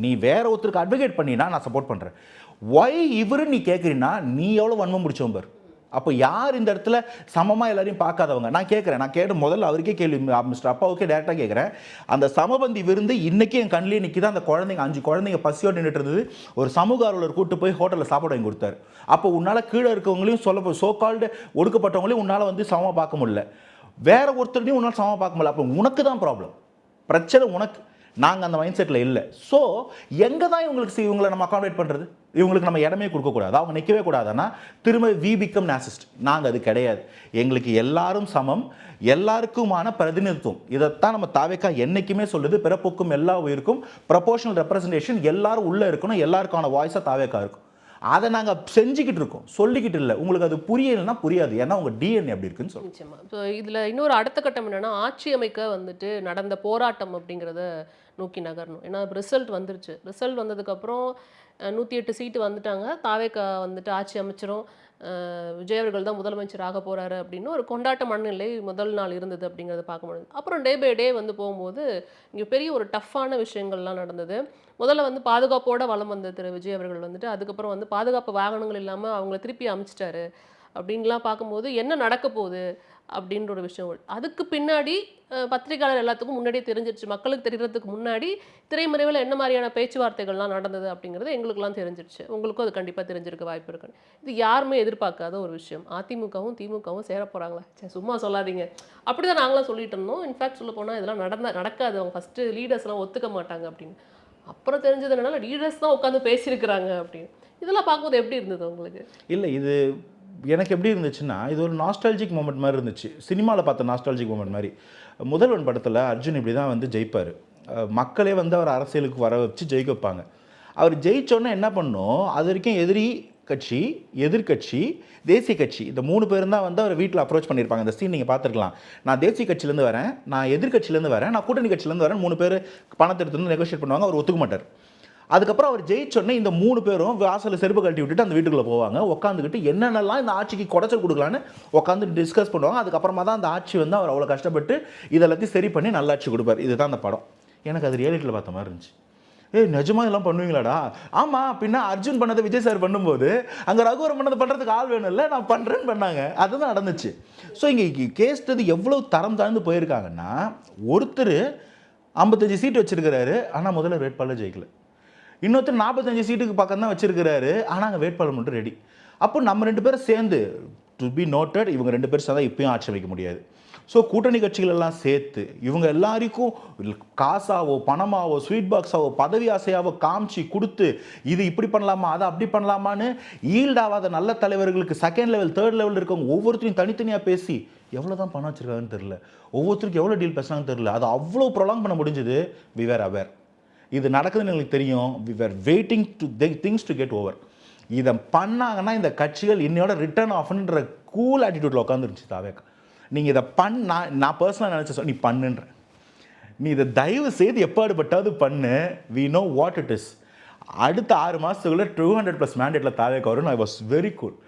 நீ வேற ஒருத்தருக்கு அட்வொகேட் பண்ணினா நான் சப்போர்ட் பண்ணுறேன். ஒய் இவரு நீ கேட்குறீன்னா நீ எவ்வளோ வன்மம் முடிச்சோம் பார். அப்போ யார் இந்த இடத்துல சமமாக எல்லாரையும் பார்க்காதவங்க? நான் கேட்ட முதல்ல அவருக்கே கேள்வி, மிஸ்டர் அப்பாவுக்கே டேரெக்டாக கேட்குறேன். அந்த சமபந்தி விருந்து இன்றைக்கி என் கண்ணிலே நிற்கி தான். அந்த குழந்தைங்க 5 குழந்தைங்க பசியோடு நின்றுட்டு இருந்தது. ஒரு சமூக ஆர்வலர் கூட்டு போய் ஹோட்டலில் சாப்பாடு வாங்கி கொடுத்தாரு. அப்போ உன்னால் கீழே இருக்கவங்களையும் சோ கால்டு ஒடுக்கப்பட்டவங்களையும் உன்னால் வந்து சமமாக பார்க்க முடியல, வேற ஒருத்தரையும் உன்னால் சமமாக பார்க்க முடியல. அப்போ உனக்கு தான் ப்ராப்ளம், பிரச்சனை உனக்கு. நாங்கள் அந்த மைண்ட் செட்டில் இல்லை. ஸோ எங்கே தான் இவங்களை நம்ம அகாமடேட் பண்ணுறது? இவங்களுக்கு நம்ம இடமே கொடுக்கக்கூடாது, அவங்க நிற்கவே கூடாதுன்னா திரும்ப வி பிகம் நாசிஸ்ட். நாங்கள் அது கிடையாது. எங்களுக்கு எல்லாரும் சமம், எல்லாருக்குமான பிரதிநிதித்துவம். இதைத்தான் நம்ம தாவேக்கா என்றைக்குமே சொல்லுது. பிறப்புக்கும் எல்லா உயிருக்கும் ப்ரொபோஷனல் ரெப்ரசன்டேஷன், எல்லாரும் உள்ளே இருக்கணும், எல்லாருக்கான வாய்ஸாக தாவேக்கா இருக்கும். அதை நாங்கள் செஞ்சுக்கிட்டு இருக்கோம், சொல்லிக்கிட்டு இல்லை. உங்களுக்கு அது புரியலைன்னா புரியாது, ஏன்னா உங்கள் டிஎன்ஏ அப்படி இருக்குன்னு சொல்லி. நிச்சயமா. ஸோ இதில் இன்னொரு அடுத்த கட்டம் என்னென்னா, ஆட்சி அமைக்க வந்துட்டு நடந்த போராட்டம் அப்படிங்கிறத நோக்கி நகரணும். ஏன்னா ரிசல்ட் வந்துருச்சு. ரிசல்ட் வந்ததுக்கப்புறம் 108 சீட்டு வந்துட்டாங்க. தாவேக்கா வந்துட்டு ஆட்சி அமைச்சரும் விஜய் அவர்கள் தான் முதலமைச்சர் ஆக போகிறாரு அப்படின்னு ஒரு கொண்டாட்ட மனநிலை முதல் நாள் இருந்தது அப்படிங்கிறத பார்க்க முடியுது. அப்புறம் டே பை டே வந்து போகும்போது இங்கே பெரிய ஒரு டஃப்பான விஷயங்கள்லாம் நடந்தது. முதல்ல வந்து பாதுகாப்போட வலம் வந்த திரு விஜய் அவர்கள் வந்துட்டு அதுக்கப்புறம் வந்து பாதுகாப்பு வாகனங்கள் இல்லாமல் அவங்கள திருப்பி அமைச்சிட்டாரு அப்படின்லாம் பார்க்கும்போது என்ன நடக்க போகுது அப்படின்ற ஒரு விஷயம். அதுக்கு பின்னாடி பத்திரிகையாளர் எல்லாத்துக்கும் முன்னாடியே தெரிஞ்சிருச்சு. மக்களுக்கு தெரியறதுக்கு முன்னாடி திரைமறைவில் என்ன மாதிரியான பேச்சுவார்த்தைகள்லாம் நடந்தது அப்படிங்கிறது எங்களுக்குலாம் தெரிஞ்சிருச்சு. உங்களுக்கும் அது கண்டிப்பாக தெரிஞ்சிருக்க வாய்ப்பு இருக்கு. இது யாருமே எதிர்பார்க்காத ஒரு விஷயம். அதிமுகவும் திமுகவும் சேர போகிறாங்களா, சரி சும்மா சொல்லாதீங்க, அப்படி தான் நாங்களாம் சொல்லிட்டு இருந்தோம். இன்ஃபேக்ட் சொல்ல போனால் இதெல்லாம் நடக்காது, அவங்க ஃபஸ்ட்டு லீடர்ஸ்லாம் ஒத்துக்க மாட்டாங்க அப்படின்னு. அப்புறம் தெரிஞ்சது என்னன்னா லீடர்ஸ் தான் உட்காந்து பேசியிருக்கிறாங்க அப்படின்னு. இதெல்லாம் பார்க்கும்போது எப்படி இருந்தது உங்களுக்கு? இல்லை, இது எனக்கு எப்படி இருந்துச்சுன்னா, இது ஒரு நாஸ்டாலஜிக் மூமெண்ட் மாதிரி இருந்துச்சு. சினிமாவில் பார்த்த நாஸ்டாலஜிக் மூமெண்ட் மாதிரி. முதல்வன் படத்தில் அர்ஜுன் இப்படி தான் வந்து ஜெயிப்பார். மக்களே வந்து அவர் அரசியலுக்கு வர வச்சு ஜெயிக்க வைப்பாங்க. அவர் ஜெயிச்சோன்னே என்ன பண்ணணும், அது வரைக்கும் எதிரி கட்சி, எதிர்க்கட்சி, தேசிய கட்சி இந்த 3 பேரும் தான் வந்து அவர் வீட்டில் அப்ரோச் பண்ணியிருப்பாங்க. இந்த சீன் நீங்கள் பார்த்துருக்கலாம். நான் தேசிய கட்சியிலேருந்து வரேன், நான் எதிர்க்கட்சியிலேருந்து வரேன், நான் கூட்டணி கட்சியிலேருந்து வரேன். 3 பேர் பணத்தை எடுத்து வந்து நெகோஷியேட் பண்ணுவாங்க. அவர் ஒத்துக்க மாட்டார். அதுக்கப்புறம் அவர் ஜெயிச்சோடனே இந்த 3 பேரும் வாசலில் செருப்பு கழட்டி விட்டுட்டு அந்த வீட்டுக்குள்ளே போவாங்க. உட்காந்துக்கிட்டு என்னென்னலாம் இந்த ஆட்சிக்கு குடைச்சல் கொடுக்கலான்னு உட்காந்து டிஸ்கஸ் பண்ணுவாங்க. அதுக்கப்புறமா தான் அந்த ஆட்சி வந்து அவர் அவ்வளோ கஷ்டப்பட்டு இதெல்லாத்தையும் சரி பண்ணி நல்லாட்சி கொடுப்பார். இதுதான் அந்த படம். எனக்கு அது ரியாலிட்டியில் பார்த்த மாதிரி இருந்துச்சு. நிஜமாக இதெல்லாம் பண்ணுவீங்களாடா? ஆமாம், பின்னா அர்ஜுன் பண்ணதை விஜய் சார் பண்ணும்போது அங்கே ரகுவரம் பண்ணதை பண்ணுறதுக்கு ஆள் வேணும் இல்லை, நான் பண்ணுறேன்னு பண்ணாங்க. அதுதான் நடந்துச்சு. ஸோ இங்கே கேஸ்டது எவ்வளோ தரம் தாழ்ந்து போயிருக்காங்கன்னா, ஒருத்தர் 55 சீட்டு வச்சிருக்கிறாரு, ஆனால் முதல்ல வேட்பாளர் ஜெயிக்கல. இன்னொருத்தர் 45 சீட்டுக்கு பக்கம் தான் வச்சிருக்கிறாரு, ஆனால் அங்கே வேட்பாளர் மட்டும் ரெடி. அப்போ நம்ம 2 பேரும் சேர்ந்து, டு பி நோட்டட், இவங்க 2 பேர் சேர்ந்தா இப்பயும் ஆட்சி அமைக்க முடியாது. ஸோ கூட்டணி கட்சிகள் எல்லாம் சேர்த்து இவங்க எல்லாருக்கும் காசாவோ பணமாவோ ஸ்வீட் பாக்ஸாவோ பதவி ஆசையாவோ காமிச்சு கொடுத்து இது இப்படி பண்ணலாமா அதை அப்படி பண்ணலாமான்னு ஈல்டாவாத நல்ல தலைவர்களுக்கு செகண்ட் லெவல் தேர்ட் லெவல் இருக்கவங்க ஒவ்வொருத்தரையும் தனித்தனியாக பேசி எவ்வளோ தான் பணம் வச்சிருக்காங்கன்னு தெரியல, ஒவ்வொருத்தருக்கும் எவ்வளோ டீல் பேசுனாங்கன்னு தெரியல. அது அவ்வளோ ப்ரொலாங் பண்ண முடிஞ்சது. We were aware. இது நடக்குதுன்னு எங்களுக்கு தெரியும். We were waiting to things to get over. இதை பண்ணாங்கன்னா இந்த கட்சிகள் இன்னையோட ரிட்டர்ன் ஆஃப்ன்ற கூல் ஆட்டிடியூட்ல உட்காந்துருந்துச்சு தாவேக்கா. நீங்கள் இதை நான் பர்சனலாக நினச்ச நீ பண்ணுன்ற, நீ இதை தயவு செய்து எப்பாடுபட்டாவது பண்ணு. We know what it is. அடுத்த 6 மாதத்துக்குள்ளே 200+ மேண்டேட்டில் தாவேக்கா வரும். I was very cool.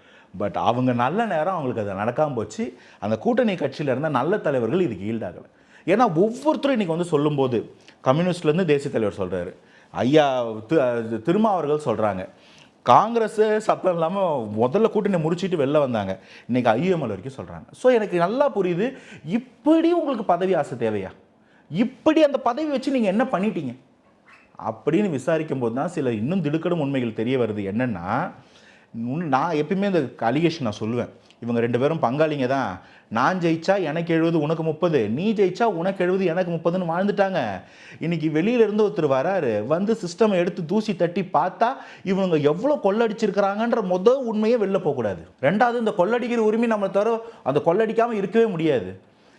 But அவங்க நல்ல நேரம் அவங்களுக்கு அது நடக்காமல் போச்சு. அந்த கூட்டணி கட்சியில் இருந்த நல்ல தலைவர்கள் இதுக்கு ஈல்டாகலை. ஏன்னா ஒவ்வொருத்தரும் இன்றைக்கி வந்து சொல்லும்போது கம்யூனிஸ்ட்லேருந்து தேசிய தலைவர் சொல்கிறாரு, ஐயா திருமாவர்கள் சொல்கிறாங்க, காங்கிரஸ் சத்தம் இல்லாமல் முதல்ல கூட்டணி முடிச்சுட்டு வெளில வந்தாங்க, இன்றைக்கி ஐஎம்எல் வரைக்கும் சொல்கிறாங்க. ஸோ எனக்கு நல்லா புரியுது, இப்படி உங்களுக்கு பதவி ஆசை தேவையா, இப்படி அந்த பதவி வச்சு நீங்கள் என்ன பண்ணிட்டீங்க அப்படின்னு விசாரிக்கும் போது தான் சில இன்னும் திடுக்கடும் உண்மைகள் தெரிய வருது. என்னென்னா, நான் எப்பயுமே இந்த அலிகேஷன் நான் சொல்லுவேன், இவங்க 2 பேரும் பங்காளிங்க தான். நான் ஜெயிச்சா எனக்கு 70 உனக்கு 30, நீ ஜெயிச்சா உனக்கு 70 எனக்கு 30ன்னு வாழ்ந்துட்டாங்க. இன்னைக்கு வெளியிலேருந்து ஒருத்தர் வராரு, வந்து சிஸ்டமை எடுத்து தூசி தட்டி பார்த்தா இவங்க எவ்வளோ கொள்ளடிச்சிருக்கிறாங்கன்ற உண்மையே வெளில போகக்கூடாது. ரெண்டாவது, இந்த கொள்ளடிக்கிற உரிமை நம்ம தவிர அந்த கொள்ளடிக்காமல் இருக்கவே முடியாது.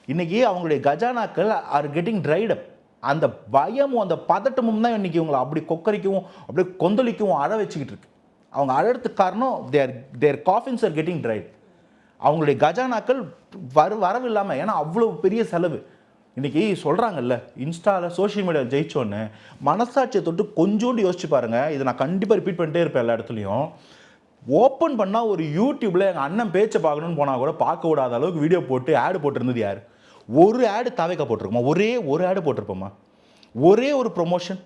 இன்னைக்கு அவங்களுடைய கஜானாக்கள் ஆர் கெட்டிங் ட்ரைட் அப். அந்த பயமும் அந்த பதட்டமும் தான் இன்னைக்கு இவங்களை அப்படி கொக்கரிக்கவும் அப்படியே கொந்தளிக்கவும் அழ வச்சுக்கிட்டு இருக்கு. அவங்க அழறதுக்கு காரணம் தேர் காஃபின்ஸ் ஆர் கெட்டிங் ட்ரைட். அவங்களுடைய கஜானாக்கள் வரவு இல்லாமல், ஏன்னா அவ்வளோ பெரிய செலவு. இன்றைக்கி சொல்கிறாங்கல்ல, இன்ஸ்டாவில் சோஷியல் மீடியாவில் ஜெயிச்சோன்னு மனசாட்சியை தொட்டு கொஞ்சோண்டு யோசிச்சு பாருங்கள். இதை நான் கண்டிப்பாக ரிப்பீட் பண்ணிட்டே இருப்பேன் எல்லா இடத்துலையும். ஓப்பன் பண்ணால் ஒரு யூடியூப்பில் எங்கள் அண்ணன் பேச்சை பார்க்கணுன்னு போனால் கூட பார்க்க விடாத அளவுக்கு வீடியோ போட்டு ஆடு போட்டிருந்தது யார்? ஒரு ஆடு தாவேக்கா போட்டிருக்கோமா? ஒரே ஒரு ஆடு போட்டிருப்போமா? ஒரே ஒரு ப்ரொமோஷன்.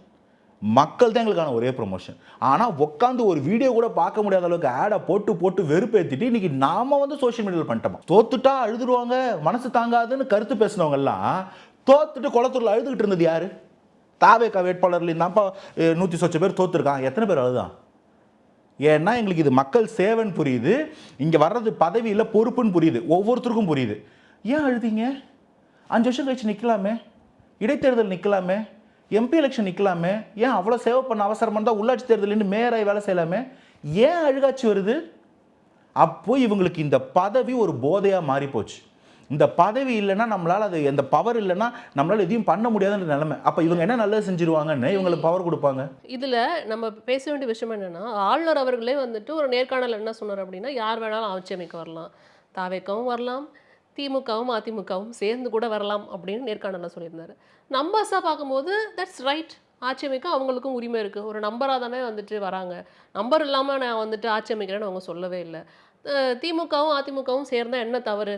மக்கள் தான் எங்களுக்கான ஒரே ப்ரொமோஷன். ஆனால் உட்காந்து ஒரு வீடியோ கூட பார்க்க முடியாத அளவுக்கு ஆடை போட்டு போட்டு வெறுப்பேற்றிட்டு இன்றைக்கி நாம் வந்து சோஷியல் மீடியாவில் பண்ணிட்டோமா? தோத்துட்டா அழுதுருவாங்க, மனசு தாங்காதுன்னு கருத்து பேசினவங்கெல்லாம் தோத்துட்டு குளத்தூரில் அழுதுகிட்டு இருந்தது யார்? தாவேக்கா வேட்பாளர்கள் இந்தாப்பா 100 சொச்ச பேர் தோத்துருக்கான். எத்தனை பேர் அழுதான்? ஏன்னா எங்களுக்கு இது மக்கள் சேவன் புரியுது, இங்கே வர்றது பதவியில் பொறுப்புன்னு புரியுது, ஒவ்வொருத்தருக்கும் புரியுது. ஏன் அழுதிங்க? 5 வருஷம் கழிச்சு நிற்கலாமே, இடைத்தேர்தல் நிற்கலாமே, எம்பி எலெக்ஷன் நிற்கலாமே, ஏன் அவ்வளோ சேவ் பண்ண அவசரமாக இருந்தால் உள்ளாட்சி தேர்தலின்னு மேயராக வேலை செய்யலாமே, ஏன் அழுகாட்சி வருது? அப்போ இவங்களுக்கு இந்த பதவி ஒரு போதையாக மாறி போச்சு. இந்த பதவி இல்லைன்னா நம்மளால் அது, எந்த பவர் இல்லைன்னா நம்மளால் எதையும் பண்ண முடியாதுன்ற நிலைமை. அப்போ இவங்க என்ன நல்லது செஞ்சிருவாங்கன்னு இவங்களுக்கு பவர் கொடுப்பாங்க. இதில் நம்ம பேச வேண்டிய விஷயம் என்னென்னா, ஆளுநர் அவர்களே வந்துட்டு ஒரு நேர்காணல் என்ன சொன்னார் அப்படின்னா, யார் வேணாலும் ஆட்சி அமைக்க வரலாம், தாவேக்காவும் வரலாம், திமுகவும் அதிமுகவும் சேர்ந்து கூட வரலாம் அப்படின்னு நேர்காணலில் சொல்லியிருந்தாரு. நம்பர்ஸாக பார்க்கும்போது தட்ஸ் ரைட், ஆட்சி அமைக்க அவங்களுக்கும் உரிமை இருக்குது. ஒரு நம்பராக தானே வந்துட்டு வராங்க, நம்பர் இல்லாமல் நான் வந்துட்டு ஆட்சி அமைக்கிறேன்னு அவங்க சொல்லவே இல்லை. திமுகவும் அதிமுகவும் சேர்ந்தால் என்ன தவறு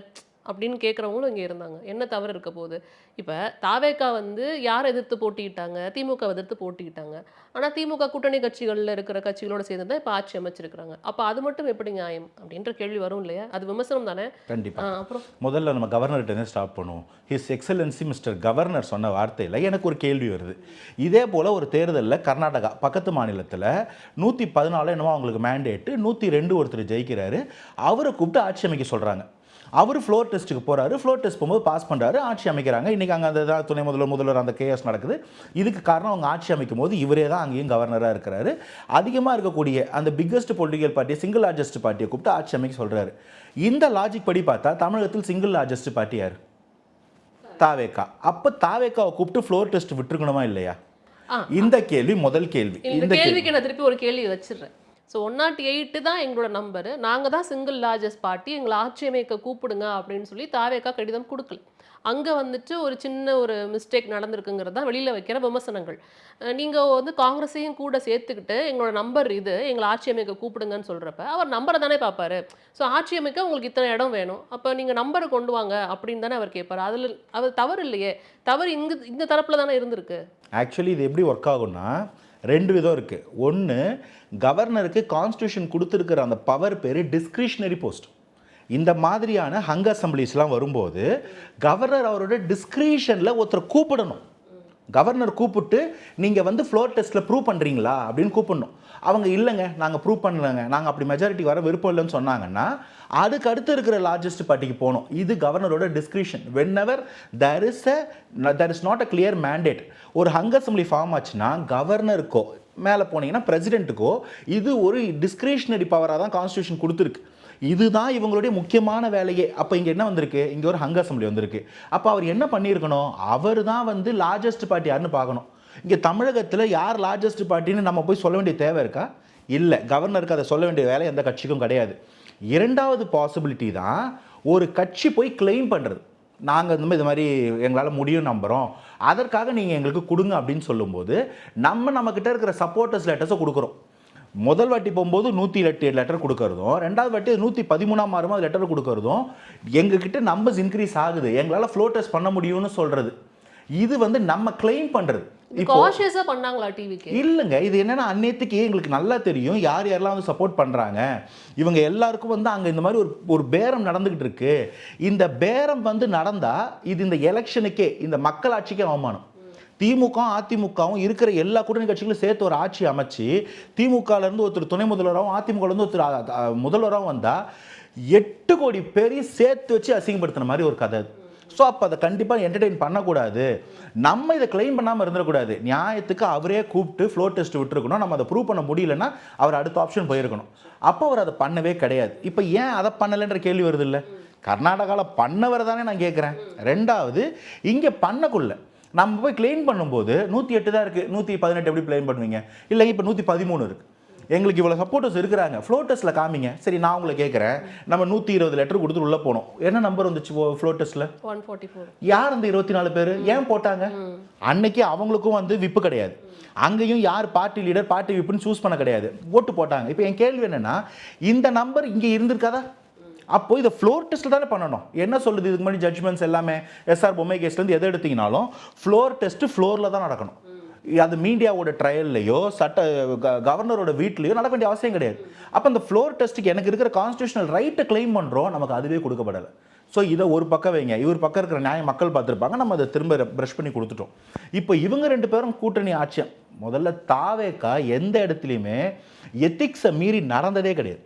அப்படின்னு கேட்குறவங்களும் இங்கே இருந்தாங்க. என்ன தவறு இருக்க போகுது? இப்போ தாவேக்கா வந்து யாரை எதிர்த்து போட்டிக்கிட்டாங்க? திமுக எதிர்த்து போட்டிக்கிட்டாங்க. ஆனால் திமுக கூட்டணி கட்சிகளில் இருக்கிற கட்சிகளோடு சேர்ந்து தான் இப்போ ஆட்சி அமைச்சிருக்கிறாங்க. அப்போ அது மட்டும் எப்படி நியாயம் அப்படின்ற கேள்வி வரும் இல்லையா? அது விமர்சனம் தானே. கண்டிப்பாக. அப்புறம் முதல்ல நம்ம கவர்னர்கிட்ட ஸ்டார்ட் பண்ணுவோம். ஹிஸ் எக்ஸலன்சி மிஸ்டர் கவர்னர் சொன்ன வார்த்தையில் எனக்கு ஒரு கேள்வி வருது. இதே போல் ஒரு தேர்தலில் கர்நாடகா பக்கத்து மாநிலத்தில் 114 என்னமோ அவங்களுக்கு மேண்டேட்டு, 102 ஒருத்தர் ஜெயிக்கிறாரு, அவரை கூப்பிட்டு ஆட்சி அமைக்க சொல்கிறாங்க. அவர் ஃப்ளோர் டெஸ்ட்டுக்கு போகிறாரு, ஃப்ளோர் டெஸ்ட் போகும்போது பாஸ் பண்ணுறாரு, ஆட்சி அமைக்கிறாங்க. இன்றைக்கி அங்கே அந்த துணை முதல்வர் அந்த கேஎஸ் நடக்குது. இதுக்கு காரணம் அவங்க ஆட்சி அமைக்கும் போது இவரே தான் அங்கேயும் கவர்னராக இருக்கிறாரு. அதிகமாக இருக்கக்கூடிய அந்த biggest political party, single largest பார்ட்டியை கூப்பிட்டு ஆட்சி அமைக்க சொல்கிறாரு. இந்த லாஜிக் படி பார்த்தா தமிழகத்தில் சிங்கிள் லார்ஜஸ்ட் பார்ட்டி யார்? தாவேக்கா. அப்போ தாவேக்காவை கூப்பிட்டு ஃப்ளோர் டெஸ்ட் விட்டுருக்கணுமா இல்லையா? இந்த கேள்வி முதல் கேள்வி. இந்த கேள்விக்கு நான் திருப்பி ஒரு கேள்வி வச்சிடுறேன். ஸோ 108 தான் எங்களோட நம்பரு. நாங்க தான் சிங்கிள் லார்ஜஸ்ட் பார்ட்டி. எங்கள ஆட்சி அமைக்க கூப்பிடுங்க அப்படின்னு சொல்லி தாவேகா கடிதம் குடுக்கல. அங்க வந்துட்டு ஒரு சின்ன ஒரு மிஸ்டேக் நடந்திருக்குங்கிறது தான் வெளியில வைக்கிற விமர்சனங்கள். நீங்க வந்து காங்கிரஸையும் கூட சேர்த்துக்கிட்டு எங்களோட நம்பர் இது, எங்கள ஆட்சி அமைக்க கூப்பிடுங்கன்னு சொல்றப்ப, அவர் நம்பர தானே பார்ப்பாரு. ஸோ ஆட்சி அமைக்க உங்களுக்கு இத்தனை இடம் வேணும். அப்ப நீங்க நம்பர கொண்டு வாங்க அப்படின்னு தானே அவர் கேட்பாரு. அதுல அது தவறு இல்லையே. தவறு இந்த தரப்புல தானே இருந்திருக்கு. ஆக்சுவலி இது எப்படி ஒர்க் ஆகும்னா 2 விதம் இருக்குது. ஒன்று, கவர்னருக்கு கான்ஸ்டியூஷன் கொடுத்துருக்கிற அந்த பவர் பேர் டிஸ்கிரிஷ்னரி போஸ்ட். இந்த மாதிரியான ஹங் அசம்பிளிஸ்லாம் வரும்போது கவர்னர் அவரோட டிஸ்கிரிஷனில் ஒருத்தரை கூப்பிடணும். கவர்னர் கூப்பிட்டு நீங்கள் வந்து ஃப்ளோர் டெஸ்ட்டில் ப்ரூவ் பண்ணுறீங்களா அப்படின்னு கூப்பிடணும். அவங்க இல்லைங்க நாங்கள் ப்ரூவ் பண்ணலைங்க, நாங்கள் அப்படி மெஜாரிட்டி வர விருப்பம் இல்லைன்னு சொன்னாங்கன்னா அதுக்கு அடுத்து இருக்கிற லார்ஜஸ்ட் பார்ட்டிக்கு போகணும். இது கவர்னரோட discretion. Whenever there is not a clear mandate. ஒரு ஹங் அசம்பிளி ஃபார்ம் ஆச்சுன்னா கவர்னருக்கோ மேலே போனீங்கன்னா பிரசிடென்ட்டுக்கோ இது ஒரு டிஸ்கிரிஷனரி பவராக தான் கான்ஸ்டியூஷன் கொடுத்துருக்கு. இதுதான் இவங்களுடைய முக்கியமான வேலையே. அப்போ இங்கே என்ன வந்திருக்கு, இங்கே ஒரு ஹங் அசம்பிளி வந்திருக்கு. அப்போ அவர் என்ன பண்ணியிருக்கணும், அவர் தான் வந்து லார்ஜஸ்ட் பார்ட்டி யாருன்னு பார்க்கணும். இங்கே தமிழகத்தில் யார் லார்ஜஸ்ட் பார்ட்டின்னு நம்ம போய் சொல்ல வேண்டிய தேவை இருக்கா? இல்லை, கவர்னருக்கு அதை சொல்ல வேண்டிய வேலை எந்த கட்சிக்கும் கிடையாது. இரண்டாவது பாசிபிலிட்டி தான் ஒரு கட்சி போய் கிளைம் பண்ணுறது. நாங்கள் இது மாதிரி எங்களால் முடியும் நம்புகிறோம், அதற்காக நீங்கள் எங்களுக்கு கொடுங்க அப்படின்னு சொல்லும்போது நம்மக்கிட்ட இருக்கிற சப்போர்ட்டர்ஸ் லெட்டர்ஸை கொடுக்குறோம். முதல் வாட்டி போகும்போது 108 லெட்டர் கொடுக்கறதும், ரெண்டாவது வாட்டி 113ஆம் மாதம் லெட்டர் கொடுக்கறதும் எங்ககிட்ட நம்பர்ஸ் இன்க்ரீஸ் ஆகுது, எங்களால் ஃப்ளோ டெஸ்ட் பண்ண முடியும்னு சொல்கிறது. இது வந்து நம்ம கிளைம் பண்ணுறது. காஷியஸா பண்ணாங்களா டிவிக்கு? இல்லைங்க, இது என்னன்னா அன்னைக்கு எங்களுக்கு நல்லா தெரியும் யார் யாரெல்லாம் வந்து சப்போர்ட் பண்ணுறாங்க. இவங்க எல்லாருக்கும் வந்து அங்கே இந்த மாதிரி ஒரு பேரம் நடந்துக்கிட்டு இருக்கு. இந்த பேரம் வந்து நடந்தால் இது இந்த எலெக்ஷனுக்கே, இந்த மக்களாட்சிக்கே அவமானம். திமுக அதிமுகவும் இருக்கிற எல்லா கூட்டணி கட்சிகளும் சேர்த்து ஒரு ஆட்சி அமைச்சு திமுகலேருந்து ஒருத்தர் துணை முதல்வராகவும் அதிமுகலேருந்து ஒருத்தர் முதல்வராகவும் வந்தால் 8 கோடி பேரையும் சேர்த்து வச்சு அசிங்கப்படுத்தின மாதிரி ஒரு கதை. ஸோ அப்போ அதை கண்டிப்பாக என்டர்டெயின் பண்ணக்கூடாது. நம்ம இதை கிளைம் பண்ணாமல் இருந்துடக்கூடாது. நியாயத்துக்கு அவரே கூப்பிட்டு ஃப்ளோ டெஸ்ட் விட்டுருக்கணும். நம்ம அதை ப்ரூவ் பண்ண முடியலன்னா அவர் அடுத்த ஆப்ஷன் போயிருக்கணும். அப்போ அவர் அதை பண்ணவே கிடையாது. இப்போ ஏன் அதை பண்ணலைன்ற கேள்வி வருது இல்லை? கர்நாடகாவில் பண்ணவர் தானே நான் கேட்குறேன். ரெண்டாவது, இங்கே பண்ணக்குள்ள நம்ம போய் கிளைம் பண்ணும்போது 108 தான் இருக்குது, 118 எப்படி கிளைம் பண்ணுவீங்க? இல்லைங்க இப்போ 113 இருக்குது. எங்களுக்கு இவ்வளோ சப்போர்ட்டர்ஸ் இருக்கிறாங்க, ஃப்ளோ டெஸ்ட்டில் காமிங்க. சரி, நான் உங்களை கேட்குறேன், நம்ம 120 லெட்டர் கொடுத்துட்டு உள்ளே போனோம். என்ன நம்பர் வந்துச்சு ஃப்ளோ டெஸ்ட்டில்? 144. யார் அந்த 24 பேர் ஏன் போட்டாங்க? அன்னைக்கு அவங்களுக்கும் வந்து விப்பு கிடையாது. அங்கேயும் யார் பார்ட்டி லீடர் பார்ட்டி விப்புன்னு சூஸ் பண்ண கிடையாது, ஓட்டு போட்டாங்க. இப்போ என் கேள்வி என்னென்னா, இந்த நம்பர் இங்கே இருந்திருக்காதா? அப்போ இதை ஃப்ளோர் டெஸ்ட்டில் தானே பண்ணணும். என்ன சொல்லுது இதுக்கு முன்னாடி ஜட்ஜ்மெண்ட்ஸ் எல்லாமே? எஸ்ஆர் பொம்மை கேஸ்லேருந்து எதை எடுத்தீங்கனாலும் ஃப்ளோர் டெஸ்ட்டு ஃப்ளோரில் தான் நடக்கணும். அது மீடியாவோட ட்ரையல்லையோ கவர்னரோட வீட்லையோ நடக்க வேண்டிய அவசியம் கிடையாது. அப்போ அந்த ஃப்ளோர் டெஸ்ட்டுக்கு எனக்கு இருக்கிற கான்ஸ்டியூஷனல் ரைட்டை கிளைம் பண்ணுறோம், நமக்கு அதுவே கொடுக்கப்படலை. ஸோ இதை ஒரு பக்கம் வைங்க, இவர் பக்கம் இருக்கிற நியாயம் மக்கள் பார்த்துருப்பாங்க, நம்ம அதை திரும்ப ப்ரஷ் பண்ணி கொடுத்துட்டோம். இப்போ இவங்க 2 பேரும் கூட்டணி ஆட்சி. முதல்ல தாவேகா எந்த இடத்துலையுமே எத்திக்ஸை மீறி நடந்ததே கிடையாது.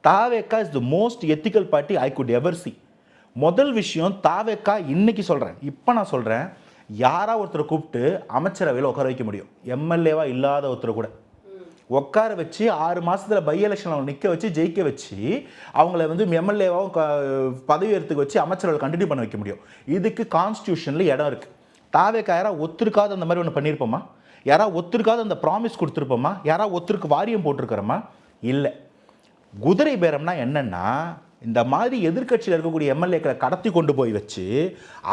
TVK is the most ethical party I could ever see. முதல் விஷயம், தாவேகா இன்னைக்கு சொல்கிறேன், இப்போ நான் சொல்கிறேன், யாராக ஒருத்தரை கூப்பிட்டு அமைச்சரவையில் உட்கார வைக்க முடியும்? எம்எல்ஏவாக இல்லாத ஒருத்தரை கூட உட்கார வச்சு 6 மாதத்தில் பை எலெக்ஷனில் அவங்க நிற்க வச்சு ஜெயிக்க வச்சு அவங்கள வந்து எம்எல்ஏவாகவும் பதவி ஏற்றுக்கு வச்சு அமைச்சரவை கண்டினியூ பண்ண வைக்க முடியும். இதுக்கு கான்ஸ்டியூஷனில் இடம் இருக்குது. தாவேகா யாராவது ஒத்துருக்காத அந்த மாதிரி ஒன்று பண்ணியிருப்போமா? யாராவது ஒத்துருக்காத அந்த ப்ராமிஸ் கொடுத்துருப்போமா? யாராவது ஒத்துருக்கு வாரியம் போட்டிருக்கிறோமா? இல்லை. குதிரை பேரம்னா என்னென்னா, இந்த மாதிரி எதிர்கட்சியில் இருக்கக்கூடிய எம்எல்ஏக்களை கடத்தி கொண்டு போய் வச்சு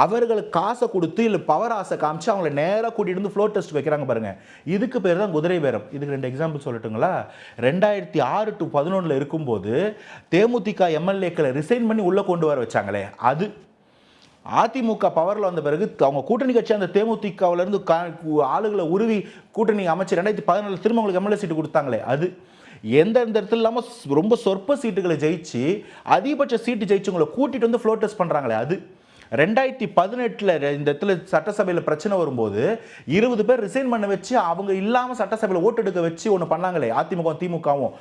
அவர்களுக்கு காசை கொடுத்து இல்லை பவர் ஆசை காமிச்சு அவங்கள நேராக கூட்டிகிட்டு வந்து ஃப்ளோ டெஸ்ட் வைக்கிறாங்க பாருங்கள். இதுக்கு பேர் தான் குதிரை பேரம். இதுக்கு 2 எக்ஸாம்பிள் சொல்லட்டுங்களா? 2006 to 2011 இருக்கும்போது தேமுதிக எம்எல்ஏக்களை ரிசைன் பண்ணி உள்ளே கொண்டு வர வச்சாங்களே, அது அதிமுக பவரில் வந்த பிறகு அவங்க கூட்டணி கட்சி அந்த தேமுதிகவிலேருந்து ஆளுகளை உருவி கூட்டணி அமைச்சு 2014 திரும்ப அவங்களுக்கு எம்எல்ஏ சீட்டு கொடுத்தாங்களே, அது எந்தெந்த இடத்துல இல்லாமல் ரொம்ப சொற்ப சீட்டுகளை ஜெயிச்சு அதிகபட்ச சீட்டு ஜெயிச்சவங்களை கூட்டிகிட்டு வந்து ஃப்ளோ டெஸ்ட் பண்ணுறாங்களே, அது 2018 இந்த இடத்துல சட்டசபையில் பிரச்சனை வரும்போது 20 பேர் ரிசைன் பண்ண வச்சு அவங்க இல்லாமல் சட்டசபையில் ஓட்டு எடுக்க வச்சு ஒன்று பண்ணாங்களே அதிமுக திமுகவும்.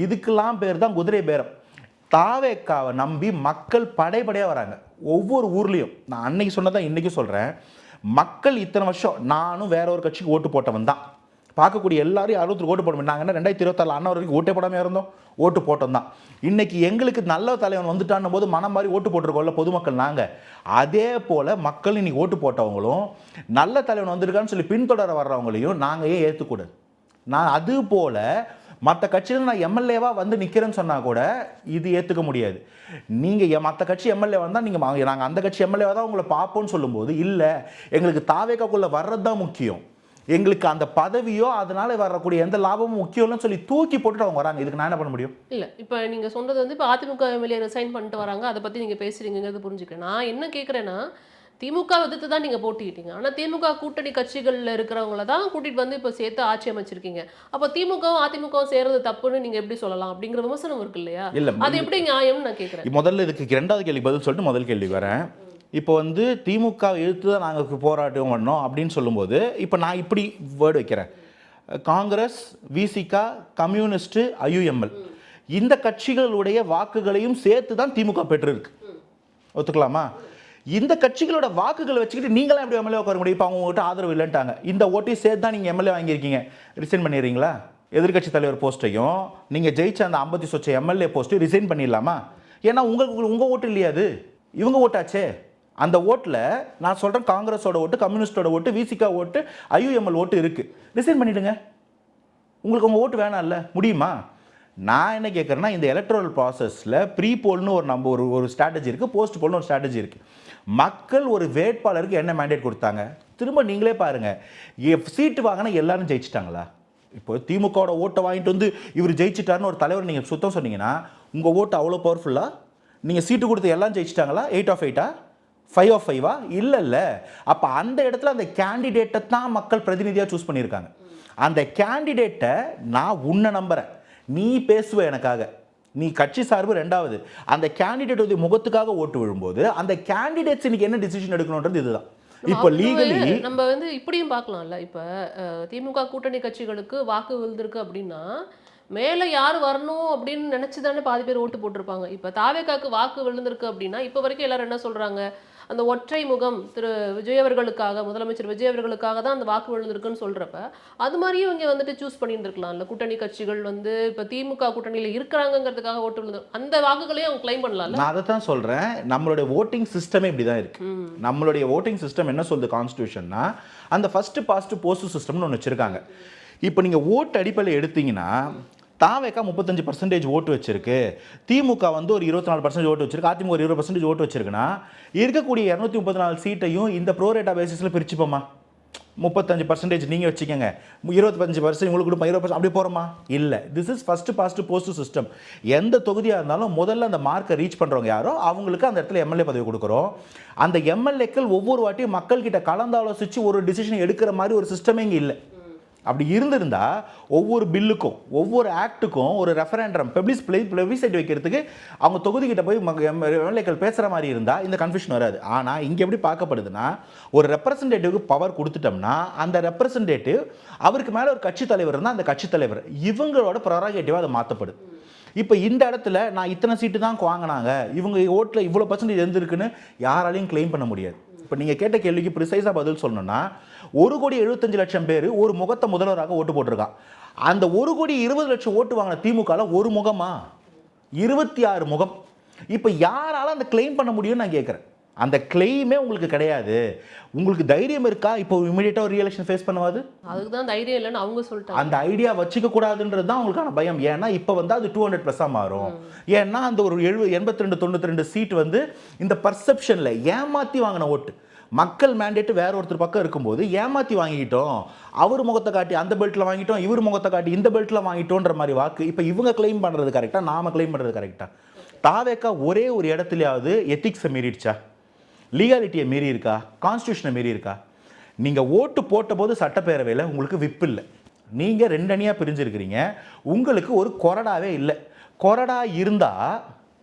இதுக்கெல்லாம் பேர் தான் குதிரை பேரம். தாவேக்காவை நம்பி மக்கள் படைப்படையாக வராங்க ஒவ்வொரு ஊர்லேயும். நான் அன்னைக்கு சொன்னதான் இன்றைக்கும் சொல்கிறேன், மக்கள் இத்தனை வருஷம் நானும் வேற ஒரு கட்சிக்கு ஓட்டு போட்டவன் தான். பார்க்கக்கூடிய எல்லாரையும் 60 ஓட்டு போட நாங்கள் என்ன 2026 அண்ணா வரைக்கும் ஓட்டே போடாமல் இருந்தோம், ஓட்டு போட்டோம் தான். இன்றைக்கி எங்களுக்கு நல்ல தலைவன் வந்துட்டான் போது மனம் மாதிரி ஓட்டு போட்டிருக்கோம்ல பொதுமக்கள். நாங்கள் அதே போல் மக்கள் இன்றைக்கி ஓட்டு போட்டவங்களும் நல்ல தலைவன் வந்திருக்கான்னு சொல்லி பின்தொடர வர்றவங்களையும் நாங்கள் ஏன் ஏற்றுக்கூடாது? நான் அது போல் மற்ற கட்சியில் நான் எம்எல்ஏவா வந்து நிற்கிறேன்னு சொன்னா கூட இது ஏற்றுக்க முடியாது. நீங்கள் மற்ற கட்சி எம்எல்ஏ வந்தால் நீங்கள் நாங்கள் அந்த கட்சி எம்எல்ஏவா தான் உங்களை பார்ப்போம்னு சொல்லும்போது, இல்லை எங்களுக்கு தாவேக்காக்குள்ளே வர்றது தான் முக்கியம், எங்களுக்கு அந்த பதவியோ அதனால வரக்கூடிய எந்த லாபமும் முக்கியம்னு சொல்லி தூக்கி போட்டுட்டு அவங்க வராங்க. இதுக்கு நான் என்ன பண்ண முடியும்? இல்லை, இப்போ நீங்கள் சொன்னது வந்து இப்போ அதிமுக எம்எல்ஏ ரிசைன் பண்ணிட்டு வராங்க, அதை பற்றி நீங்கள் பேசுகிறீங்கிறது புரிஞ்சுக்கிறேன். நான் என்ன கேட்குறேன்னா, திமுக எதிர்த்து தான் நீங்கள் போட்டிக்கிட்டீங்க, ஆனால் திமுக கூட்டணி கட்சிகளில் இருக்கிறவங்கள தான் கூட்டிகிட்டு வந்து இப்போ சேர்த்து ஆட்சி அமைச்சிருக்கீங்க. அப்போ திமுகவும் அதிமுகவும் சேர்றது தப்புன்னு நீங்கள் எப்படி சொல்லலாம் அப்படிங்கிற விமர்சனம் இருக்கு இல்லையா? இல்லை, அது எப்படி நியாயம்னு நான் கேட்குறேன். முதல்ல இதுக்கு 2வது கேள்வி பதில் சொல்லிட்டு முதல் கேள்வி வரேன். இப்போ வந்து திமுக எதிர்த்து தான் நாங்கள் போராட்டம் பண்ணோம் அப்படின்னு சொல்லும்போது, இப்போ நான் இப்படி வேர்டு வைக்கிறேன், காங்கிரஸ், விசிகா, கம்யூனிஸ்ட், ஐயுஎம்எல் இந்த கட்சிகளுடைய வாக்குகளையும் சேர்த்து தான் திமுக பெற்றிருக்கு. ஒத்துக்கலாமா? இந்த கட்சிகளோட வாக்குகளை வச்சுக்கிட்டு நீங்களாம் எப்படி எம்எல்ஏ உட்கார முடியும்? இப்போ அவங்க உங்கள்கிட்ட ஆதரவு இல்லைன்ட்டாங்க, இந்த ஓட்டையும் சேர்த்து தான் நீங்கள் எம்எல்ஏ வாங்கியிருக்கீங்க, ரிசைன் பண்ணிடுறீங்களா? எதிர்கட்சி தலைவர் போஸ்ட்டையும் நீங்கள் ஜெயிச்ச அந்த 50 சொச்ச எம்எல்ஏ போஸ்ட்டையும் ரிசைன் பண்ணிடலாமா? ஏன்னா உங்கள் ஓட்டு இல்லையா, அது இவங்க ஓட்டாச்சே. அந்த ஓட்டில் நான் சொல்கிறேன், காங்கிரஸோட ஓட்டு, கம்யூனிஸ்டோட ஓட்டு, விசிகா ஓட்டு, ஐயுஎம்எல் ஓட்டு இருக்குது. ரிசைன் பண்ணிவிடுங்க, உங்களுக்கு உங்கள் ஓட்டு வேணாம் இல்லை, முடியுமா? நான் என்ன கேட்குறேன்னா, இந்த எலக்ட்ரல் ப்ராசஸில் ப்ரீ போல்னு ஒரு ஸ்ட்ராட்டஜி இருக்குது, போஸ்ட் போல்னு ஒரு ஸ்ட்ராட்டஜி இருக்குது. மக்கள் ஒரு வேட்பாளருக்கு என்ன மேண்டேட் கொடுத்தாங்க? திரும்ப நீங்களே பாருங்கள், சீட்டு வாங்கினா எல்லாரும் ஜெயிச்சிட்டாங்களா? இப்போ திமுகவோட ஓட்டை வாங்கிட்டு வந்து இவர் ஜெயிச்சிட்டாருன்னு ஒரு தலைவர் நீங்கள் சுத்தம் சொன்னீங்கன்னா, உங்கள் ஓட்டு அவ்வளோ பவர்ஃபுல்லாக? நீங்கள் சீட்டு கொடுத்து எல்லாம் ஜெயிச்சிட்டாங்களா? 8 of 8 5 of 5 இல்லை. அப்போ அந்த இடத்துல அந்த கேண்டிடேட்டை தான் மக்கள் பிரதிநிதியாக சூஸ் பண்ணியிருக்காங்க. அந்த கேண்டிடேட்டை நான் உன்னை நம்புகிறேன், நீ பேசுவ எனக்காக, நீ கட்சி சார்பு. 2வது, அந்த கேண்டிடேட் முகத்துக்காக ஓட்டு விழும்போது அந்த கேண்டிடேட்ஸ் இன்னைக்கு என்ன டிசிஷன் எடுக்கணுன்றது இதுதான். இப்போ லீகலி நம்ம வந்து இப்படியும் பார்க்கலாம்ல, இப்போ திமுக கூட்டணி கட்சிகளுக்கு வாக்கு விழுந்திருக்கு அப்படின்னா மேலே யார் வரணும் அப்படின்னு நினச்சி தானே பாதி பேர் ஓட்டு போட்டிருப்பாங்க. இப்போ தாவேக்காக்கு வாக்கு விழுந்திருக்கு அப்படின்னா இப்போ வரைக்கும் எல்லாரும் என்ன சொல்கிறாங்க, அந்த ஒற்றை முகம் திரு விஜய் அவர்களுக்காக, முதலமைச்சர் விஜய் அவர்களுக்காக தான் அந்த வாக்கு விழுந்திருக்குன்னு சொல்கிறப்ப அது மாதிரியும் இங்கே வந்துட்டு சூஸ் பண்ணிட்டு இருக்கலாம்ல. கூட்டணி கட்சிகள் வந்து இப்போ திமுக கூட்டணியில் இருக்கிறாங்கிறதுக்காக ஓட்டு விழுந்து அந்த வாக்குகளையும் அவங்க கிளைம் பண்ணலாம்ல. நான் அதை தான் சொல்கிறேன், நம்மளுடைய ஓட்டிங் சிஸ்டமே இப்படி தான் இருக்குது. நம்மளுடைய ஓட்டிங் சிஸ்டம் என்ன சொல்லுது கான்ஸ்டியூஷன்னா, அந்த ஃபஸ்ட்டு பாஸ்ட் போஸ்ட் சிஸ்டம்னு ஒன்று வச்சுருக்காங்க. இப்போ நீங்கள் ஓட்டு அடிப்படையில் எடுத்தீங்கன்னா, தாவேக்கா 35% ஓட்டு வச்சிருக்கு, திமுக வந்து ஒரு 24% ஓட்டு வச்சிருக்கு, அதிமுக ஒரு 20% ஓட்டு வச்சிருக்குன்னா, இருக்கக்கூடிய 234 சீட்டையும் இந்த ப்ரோரேட்டா பேசிஸில் பிரிச்சுப்போமா? 35% நீங்கள் வச்சுக்கோங்க, 25% உங்களுக்கு கொடுப்போம், 20% அப்படி போகிறோமா? இல்லை. This is first past post system. எந்த தொகுதியாக இருந்தாலும் முதல்ல அந்த மார்க்கை ரீச் பண்ணுறவங்க யாரோ அவங்களுக்கு அந்த இடத்துல எம்எல்ஏ பதவி கொடுக்குறோம். அந்த எம்எல்ஏக்கள் ஒவ்வொரு வாட்டியும் மக்கள்கிட்ட கலந்தாலோசித்து ஒரு டிசிஷன் எடுக்கிற மாதிரி ஒரு சிஸ்டமே இங்கே இல்லை. அப்படி இருந்திருந்தா ஒவ்வொரு பில்லுக்கும் ஒவ்வொரு ஆக்டுக்கும் ஒரு ரெஃபரண்டம் பிளெபிசைட் வைக்கிறதுக்கு அவங்க தொகுதிக்கிட்ட போய் எம்எல்ஏக்கள் பேசுகிற மாதிரி இருந்தால் இந்த கன்ஃபியூஷன் வராது. ஆனால் இங்கே எப்படி பார்க்கப்படுதுன்னா, ஒரு ரெப்ரசன்டேட்டிவ்க்கு பவர் கொடுத்துட்டோம்னா அந்த ரெப்ரசன்டேட்டிவ் அவருக்கு மேலே ஒரு கட்சி தலைவர் இருந்தால் அந்த கட்சி தலைவர் இவங்களோட ப்ரெரோகேட்டிவாக அதை மாற்றப்படுது. இப்போ இந்த இடத்துல நான் இத்தனை சீட்டு தான் வாங்கினாங்க, இவங்க ஓட்டில் இவ்வளோ % இருந்திருக்குன்னு யாராலையும் கிளைம் பண்ண முடியாது. இப்போ நீங்கள் கேட்ட கேள்விக்கு ப்ரிசைஸாக பதில் சொல்லணும்னா, 1,75,00,000 பேர் ஒரு முகத்தை முதல்வராக ஓட்டு போட்டிருக்கான். அந்த 1,20,00,000 ஓட்டு வாங்கின திமுகவில் ஒரு முகமா? 26 முகம். இப்போ யாரால அந்த கிளைம் பண்ண முடியும்னு நான் கேட்குறேன். அந்த கிளைமே உங்களுக்கு கிடையாது. உங்களுக்கு தைரியம் இருக்கா இப்போ இமீடியட்டாக ஒரு ரீஎலெக்ஷன் ஃபேஸ் பண்ணுவாது? அதுக்கு தான் தைரியம் இல்லைன்னு அவங்க சொல்லிட்டாங்க. அந்த ஐடியா வச்சுக்க கூடாதுன்றது தான் உங்களுக்கான பயம். ஏன்னா இப்போ வந்து அது 200+ மாறும். ஏன்னா அந்த ஒரு 82 92 சீட் வந்து இந்த பர்செப்ஷனில் ஏமாற்றி வாங்கின ஓட்டு. மக்கள் மேண்டேட் வேற ஒருத்தர் பக்கம் இருக்கும்போது ஏமாற்றி வாங்கிட்டோம், அவர் முகத்தை காட்டி அந்த பெல்ட்டில் வாங்கிட்டோம், இவர் முகத்தை காட்டி இந்த பெல்ட்டில் வாங்கிட்டோன்ற மாதிரி வாக்கு இப்போ இவங்க கிளைம் பண்ணுறது கரெக்டாக, நாம கிளைம் பண்ணுறது கரெக்டாக? தாவேக்கா ஒரே ஒரு இடத்துலையாவது எத்திக்ஸை மீறிடுச்சா? லீகாலிட்டியை மீறி இருக்கா? கான்ஸ்டியூஷனை மீறி இருக்கா? நீங்கள் ஓட்டு போட்ட போது சட்டப்பேரவையில் உங்களுக்கு விப் இல்லை, நீங்கள் 2 அணியாக பிரிஞ்சிருக்கிறீங்க, உங்களுக்கு ஒரு கொறடாவே இல்லை. கொறடா இருந்தால்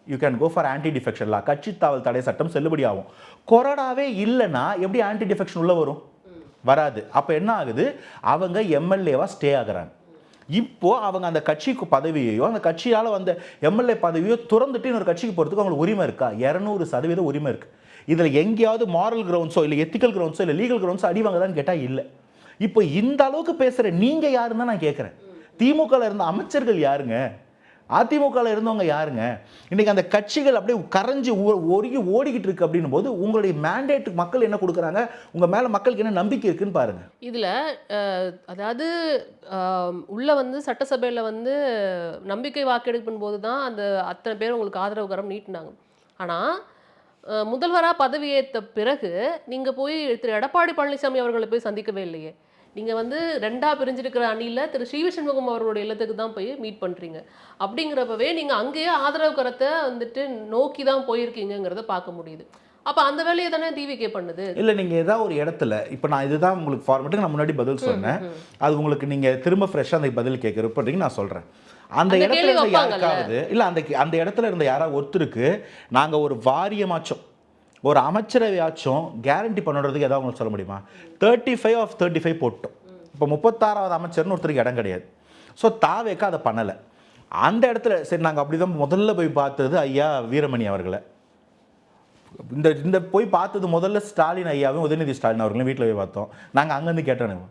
you can go for anti defection law, கட்சி தாவல் தடை சட்டம் செல்லுபடி ஆகும். கொறடாவே இல்லைன்னா எப்படி ஆன்டி டிஃபெக்ஷன் உள்ள வரும்? வராது. அப்போ என்ன ஆகுது, அவங்க எம்எல்ஏவாக ஸ்டே ஆகுறாங்க. இப்போ அவங்க அந்த கட்சிக்கு பதவியையோ அந்த கட்சியால் வந்த எம்எல்ஏ பதவியோ துறந்துட்டு இன்னொரு கட்சிக்கு போகிறதுக்கு அவங்களுக்கு உரிமை இருக்கா? 200% உரிமை இருக்குது. இதில் எங்கேயாவது மாரல் கிரவுண்ட்ஸோ இல்லை எத்திக்கல் கிரவுண்ட்ஸோ இல்லை லீகல் கிரவுண்ட்ஸோ அடிவாங்கதான்னு கேட்டால் இல்லை. இப்போ இந்த அளவுக்கு பேசுகிற நீங்கள் யாருன்னு தான் நான் கேட்குறேன். திமுகவில் இருந்த அமைச்சர்கள் யாருங்க? அதிமுகவில் இருந்தவங்க யாருங்க? இன்றைக்கி அந்த கட்சிகள் அப்படியே கரைஞ்சி ஒருங்கி ஓடிக்கிட்டு இருக்கு அப்படின்னும் போது உங்களுடைய மேண்டேட் மக்கள் என்ன கொடுக்குறாங்க, உங்கள் மேலே மக்களுக்கு என்ன நம்பிக்கை இருக்குன்னு பாருங்கள். இதில் அதாவது உள்ள வந்து சட்டசபையில் வந்து நம்பிக்கை வாக்கெடுப்பின் போது தான் அந்த அத்தனை பேர் உங்களுக்கு ஆதரவு கரம் நீட்டினாங்க. ஆனால் முதல்வராக பதவியேற்ற பிறகு நீங்கள் போய் திரு எடப்பாடி பழனிசாமி அவர்களை போய் சந்திக்கவே இல்லையே. நீங்கள் வந்து 2ஆ பிரிஞ்சிருக்கிற அணியில் திரு ஸ்ரீ விஷ்ணுமுகம் அவர்களுடைய இல்லத்துக்கு தான் போய் மீட் பண்ணுறீங்க. அப்படிங்கிறப்பவே நீங்கள் அங்கேயே ஆதரவு கரத்தை வந்துட்டு நோக்கி தான் போயிருக்கீங்கிறத பார்க்க முடியுது. அப்போ அந்த வேலையை தானே டிவிகே பண்ணுது. இல்லை, நீங்கள் ஏதாவது ஒரு இடத்துல இப்போ நான் இதுதான் உங்களுக்கு ஃபார்மேட்டுக்கு நான் முன்னாடி பதில் சொன்னேன். அது உங்களுக்கு நீங்கள் திரும்ப ஃப்ரெஷ்ஷாக அந்த பதில் கேட்குறப்ப நான் சொல்கிறேன். அந்த இடத்துல இருந்த யாருக்காவது இல்லை அந்த இடத்துல இருந்த யாராவது ஒருத்தருக்கு நாங்கள் ஒரு வாரியமாச்சும் ஒரு அமைச்சரவையாச்சும் கேரண்டி பண்ணுறதுக்கு ஏதாவது உங்களுக்கு சொல்ல முடியுமா? 35 of 35 போட்டோம். இப்போ 36வது அமைச்சர்னு ஒருத்தருக்கு இடம் கிடையாது. ஸோ தாவேக்கா அதை பண்ணலை. அந்த இடத்துல சரி நாங்கள் அப்படி தான் முதல்ல போய் பார்த்தது ஐயா வீரமணி அவர்களை. இந்த போய் பார்த்தது முதல்ல ஸ்டாலின் ஐயாவும் உதயநிதி ஸ்டாலின் அவர்களும் வீட்டில் போய் பார்த்தோம். நாங்கள் அங்கேருந்து கேட்டோம்,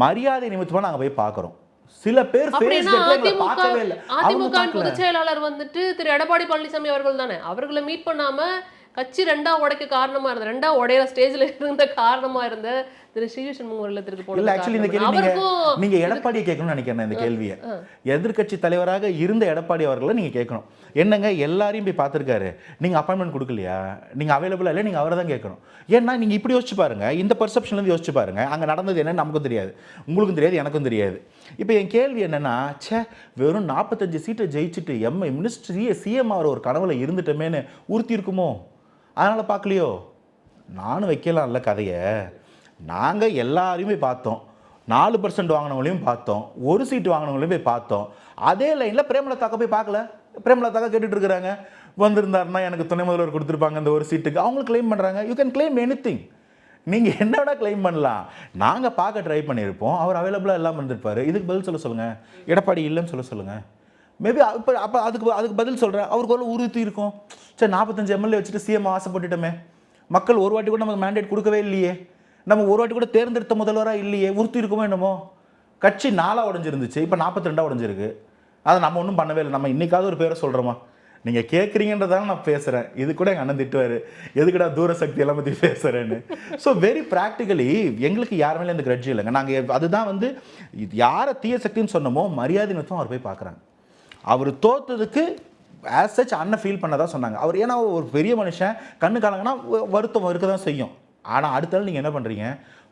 மரியாதை நிமித்தமாக நாங்கள் போய் பார்க்குறோம். சில பேர் பார்க்கவே இல்லை. அதிமுக பொதுச் செயலாளர் வந்துட்டு திரு எடப்பாடி பழனிசாமி அவர்கள் தானே. அவர்களை மீட் பண்ணாம கட்சி 2ஆ உடைக்க காரணமா இருந்த 2ஆ உடையிற ஸ்டேஜ்ல இருந்த காரணமா இருந்த திரு ஸ்ரீ விஷ்ணுமுகம் இல்லத்திற்கு போனது. இல்ல, ஆக்சுவலி இந்த கேள்வி நீங்க எடப்பாடியை கேட்கணும்னு நினைக்கிறேன். இந்த கேள்வியை எதிர்க்கட்சி தலைவராக இருந்த எடப்பாடி அவர்களை நீங்க கேட்கணும். என்னங்க எல்லாரையும் போய் பார்த்துருக்காரு, நீங்க அப்பாயின்மெண்ட் கொடுக்கலையா, நீங்க அவைலபிளா இல்லை, நீங்க அவரை தான் கேட்கணும். ஏன்னா நீங்க இப்படி யோசிச்சு பாருங்க, இந்த பெர்செப்ஷன்லேருந்து யோசிச்சு பாருங்க. அங்கே நடந்தது என்னன்னு நமக்கும் தெரியாது, உங்களுக்கும் தெரியாது, எனக்கும் தெரியாது. இப்போ என் கேள்வி என்னன்னா, வெறும் 45 சீட்டை ஜெயிச்சுட்டு மினிஸ்ட்ரி சிஎம் ஆகிற ஒரு கனவுல இருந்துட்டோமேனு உறுத்தி இருக்குமோ? அதனால் பார்க்கலையோ? நானும் வைக்கலாம்ல கதையை. நாங்கள் எல்லாரையுமே பார்த்தோம். 4% வாங்கினவங்களையும் பார்த்தோம், 1 சீட்டு வாங்கினவங்களையும் போய் பார்த்தோம். அதே லைனில் பிரேமலதாக்க போய் பார்க்கல. பிரேமலதாக்க கேட்டுட்டு இருக்கிறாங்க, வந்திருந்தாருன்னா எனக்கு துணை முதல்வர் கொடுத்துருப்பாங்க அந்த 1 சீட்டுக்கு. அவங்களுக்கு கிளைம் பண்ணுறாங்க. You can claim anything. நீங்கள் என்ன விட கிளைம் பண்ணலாம். நாங்கள் பார்க்க ட்ரை பண்ணியிருப்போம், அவர் அவைலபிளாக இல்லாமல் இருந்திருப்பார். இதுக்கு பதில் சொல்ல சொல்லுங்கள். எடப்பாடி இல்லைன்னு சொல்ல சொல்லுங்கள். மேபி அப்போ அதுக்கு பதில் சொல்கிறேன். அவருக்கு ஒரு உறுதி இருக்கும். சரி, 45 எம்எல்ஏ வச்சுட்டு சிஎம் ஆசைப்பட்டுட்டோமே, மக்கள் ஒரு வாட்டி கூட நமக்கு மேண்டேட் கொடுக்கவே இல்லையே, நம்ம ஒரு வாட்டி கூட தேர்ந்தெடுத்த முதல்வராக இல்லையே, உறுத்தி இருக்குமோ என்னமோ. கட்சி 4ஆக உடஞ்சிருந்துச்சு, இப்போ 42ஆக உடஞ்சிருக்கு. அதை நம்ம ஒன்றும் பண்ணவே இல்லை. நம்ம இன்னைக்காவது ஒரு பேரை சொல்கிறோமா? நீங்கள் கேட்குறீங்கன்றதால நான் பேசுகிறேன். இது கூட எங்கள் அண்ணன் திட்டுவார், எதுக்குடா தூர சக்தி எல்லாம் பற்றி பேசுகிறேன்னு. ஸோ வெரி ப்ராக்டிக்கலி எங்களுக்கு யாருமே இந்த கிரட்ஜ் இல்லைங்க. நாங்கள் அதுதான் வந்து யாரை தீய சக்தின்னு சொன்னமோ மரியாதை நிறுத்தம் அவர் போய் பார்க்குறாங்க. அவர் தோத்ததுக்கு ஆஸ் சச் அண்ணன் ஃபீல் பண்ணதான் சொன்னாங்க. அவர் ஏன்னா ஒரு பெரிய மனுஷன், கண்ணு காலங்கன்னா வருத்தம் இருக்க தான் செய்யும். ஆனால் அடுத்த நாள் நீங்கள் என்ன பண்ணுறீங்க,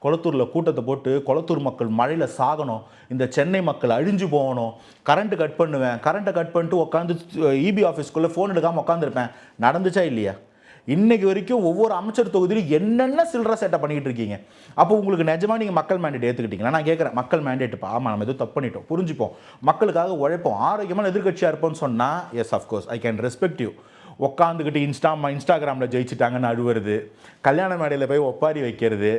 கொளத்தூரில் கூட்டத்தை போட்டு கொளத்தூர் மக்கள் மழையில் சாகணும், இந்த சென்னை மக்கள் அழிஞ்சு போகணும், கரண்ட்டு கட் பண்ணுவேன், கரண்ட்டை கட் பண்ணிட்டு உட்காந்து இபி ஆஃபீஸ்க்குள்ளே ஃபோன் எடுக்காமல் உட்காந்துருப்பேன். நடந்துச்சா இல்லையா? இன்றைக்கு வரைக்கும் ஒவ்வொரு அமைச்சர் தொகுதியிலும் என்னென்ன சில்லற சேட்டை பண்ணிக்கிட்டு இருக்கீங்க. அப்போ உங்களுக்கு நிஜமாக நீங்கள் மக்கள் மேண்டேட் ஏற்றுக்கிட்டீங்களா? நான் கேட்குறேன், மக்கள் மேண்டேட்டுப்பா, ஆமாம் நம்ம எதுவும் தப்பு பண்ணிட்டோம், புரிஞ்சுப்போம், மக்களுக்காக உழைப்போம், ஆரோக்கியமான எதிர்கட்சியாக இருப்போம்னு சொன்னால் yes of course I can respect you. உட்காந்துக்கிட்டு இன்ஸ்டாகிராமில் ஜெயிச்சிட்டாங்கன்னு அழுவுறது, கல்யாண மேடையில் போய் ஒப்பாரி வைக்கிறது,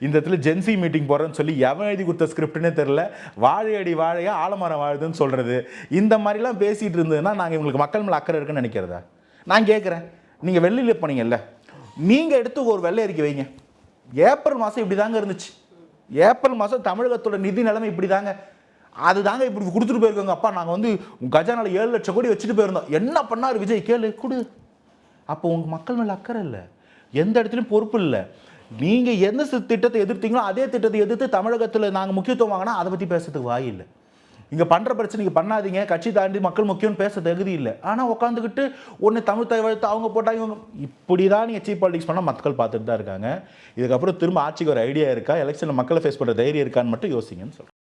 இந்த இடத்துல ஜென்சி மீட்டிங் போகிறேன்னு சொல்லி எவன் எழுதி கொடுத்த ஸ்கிரிப்ட்னே தெரில, வாழையடி வாழையாக ஆலமரம் வாழுதுன்னு சொல்கிறது, இந்த மாதிரிலாம் பேசிகிட்டு இருந்ததுன்னா நாங்கள் இவங்களுக்கு மக்கள் மேலே அக்கறை இருக்குன்னு நினைக்கிறதா? நான் கேட்குறேன், நீங்கள் வெள்ளையில் போனீங்கல்ல, நீங்கள் எடுத்து ஒரு வெள்ளை அறிக்கை வைங்க. ஏப்ரல் மாதம் இப்படி தாங்க இருந்துச்சு, ஏப்ரல் மாதம் தமிழகத்தோட நிதி நிலைமை இப்படி தாங்க, அது தாங்க இப்படி கொடுத்துட்டு போயிருக்கோங்க. அப்பா நாங்கள் வந்து கஜானால 7 லட்சம் கோடி வச்சுட்டு போயிருந்தோம், என்ன பண்ணார் விஜய் கேளு கொடு. அப்போ உங்கள் மக்கள் மேலே அக்கறை இல்லை, எந்த இடத்துலையும் பொறுப்பு இல்லை. நீங்கள் எந்த திட்டத்தை எதிர்த்தீங்களோ அதே திட்டத்தை எதிர்த்து தமிழகத்தில் நாங்கள் முக்கியத்துவம் வாங்கினா அதை பற்றி பேசுறதுக்கு வாய் இல்லை. இங்கே பண்ணுற பிரச்சனை நீங்கள் பண்ணாதீங்க, கட்சி தாண்டி மக்கள் முக்கியம்னு பேச தகுதி இல்லை. ஆனால் உட்காந்துக்கிட்டு ஒன்று தமிழ் தழுத்து அவங்க போட்டாங்க, இவங்க இப்படி தான் நீங்கள் சீப் பாலிடிக்ஸ் பண்ணால் மக்கள் பார்த்துட்டு தான் இருக்காங்க. இதுக்கப்புறம் திரும்ப ஆட்சிக்கு ஒரு ஐடியா இருக்கா, எலெக்ஷனில் மக்களை ஃபேஸ் பண்ணுற தைரியம் இருக்கான்னு மட்டும் யோசிங்கன்னு சொல்கிறேன்.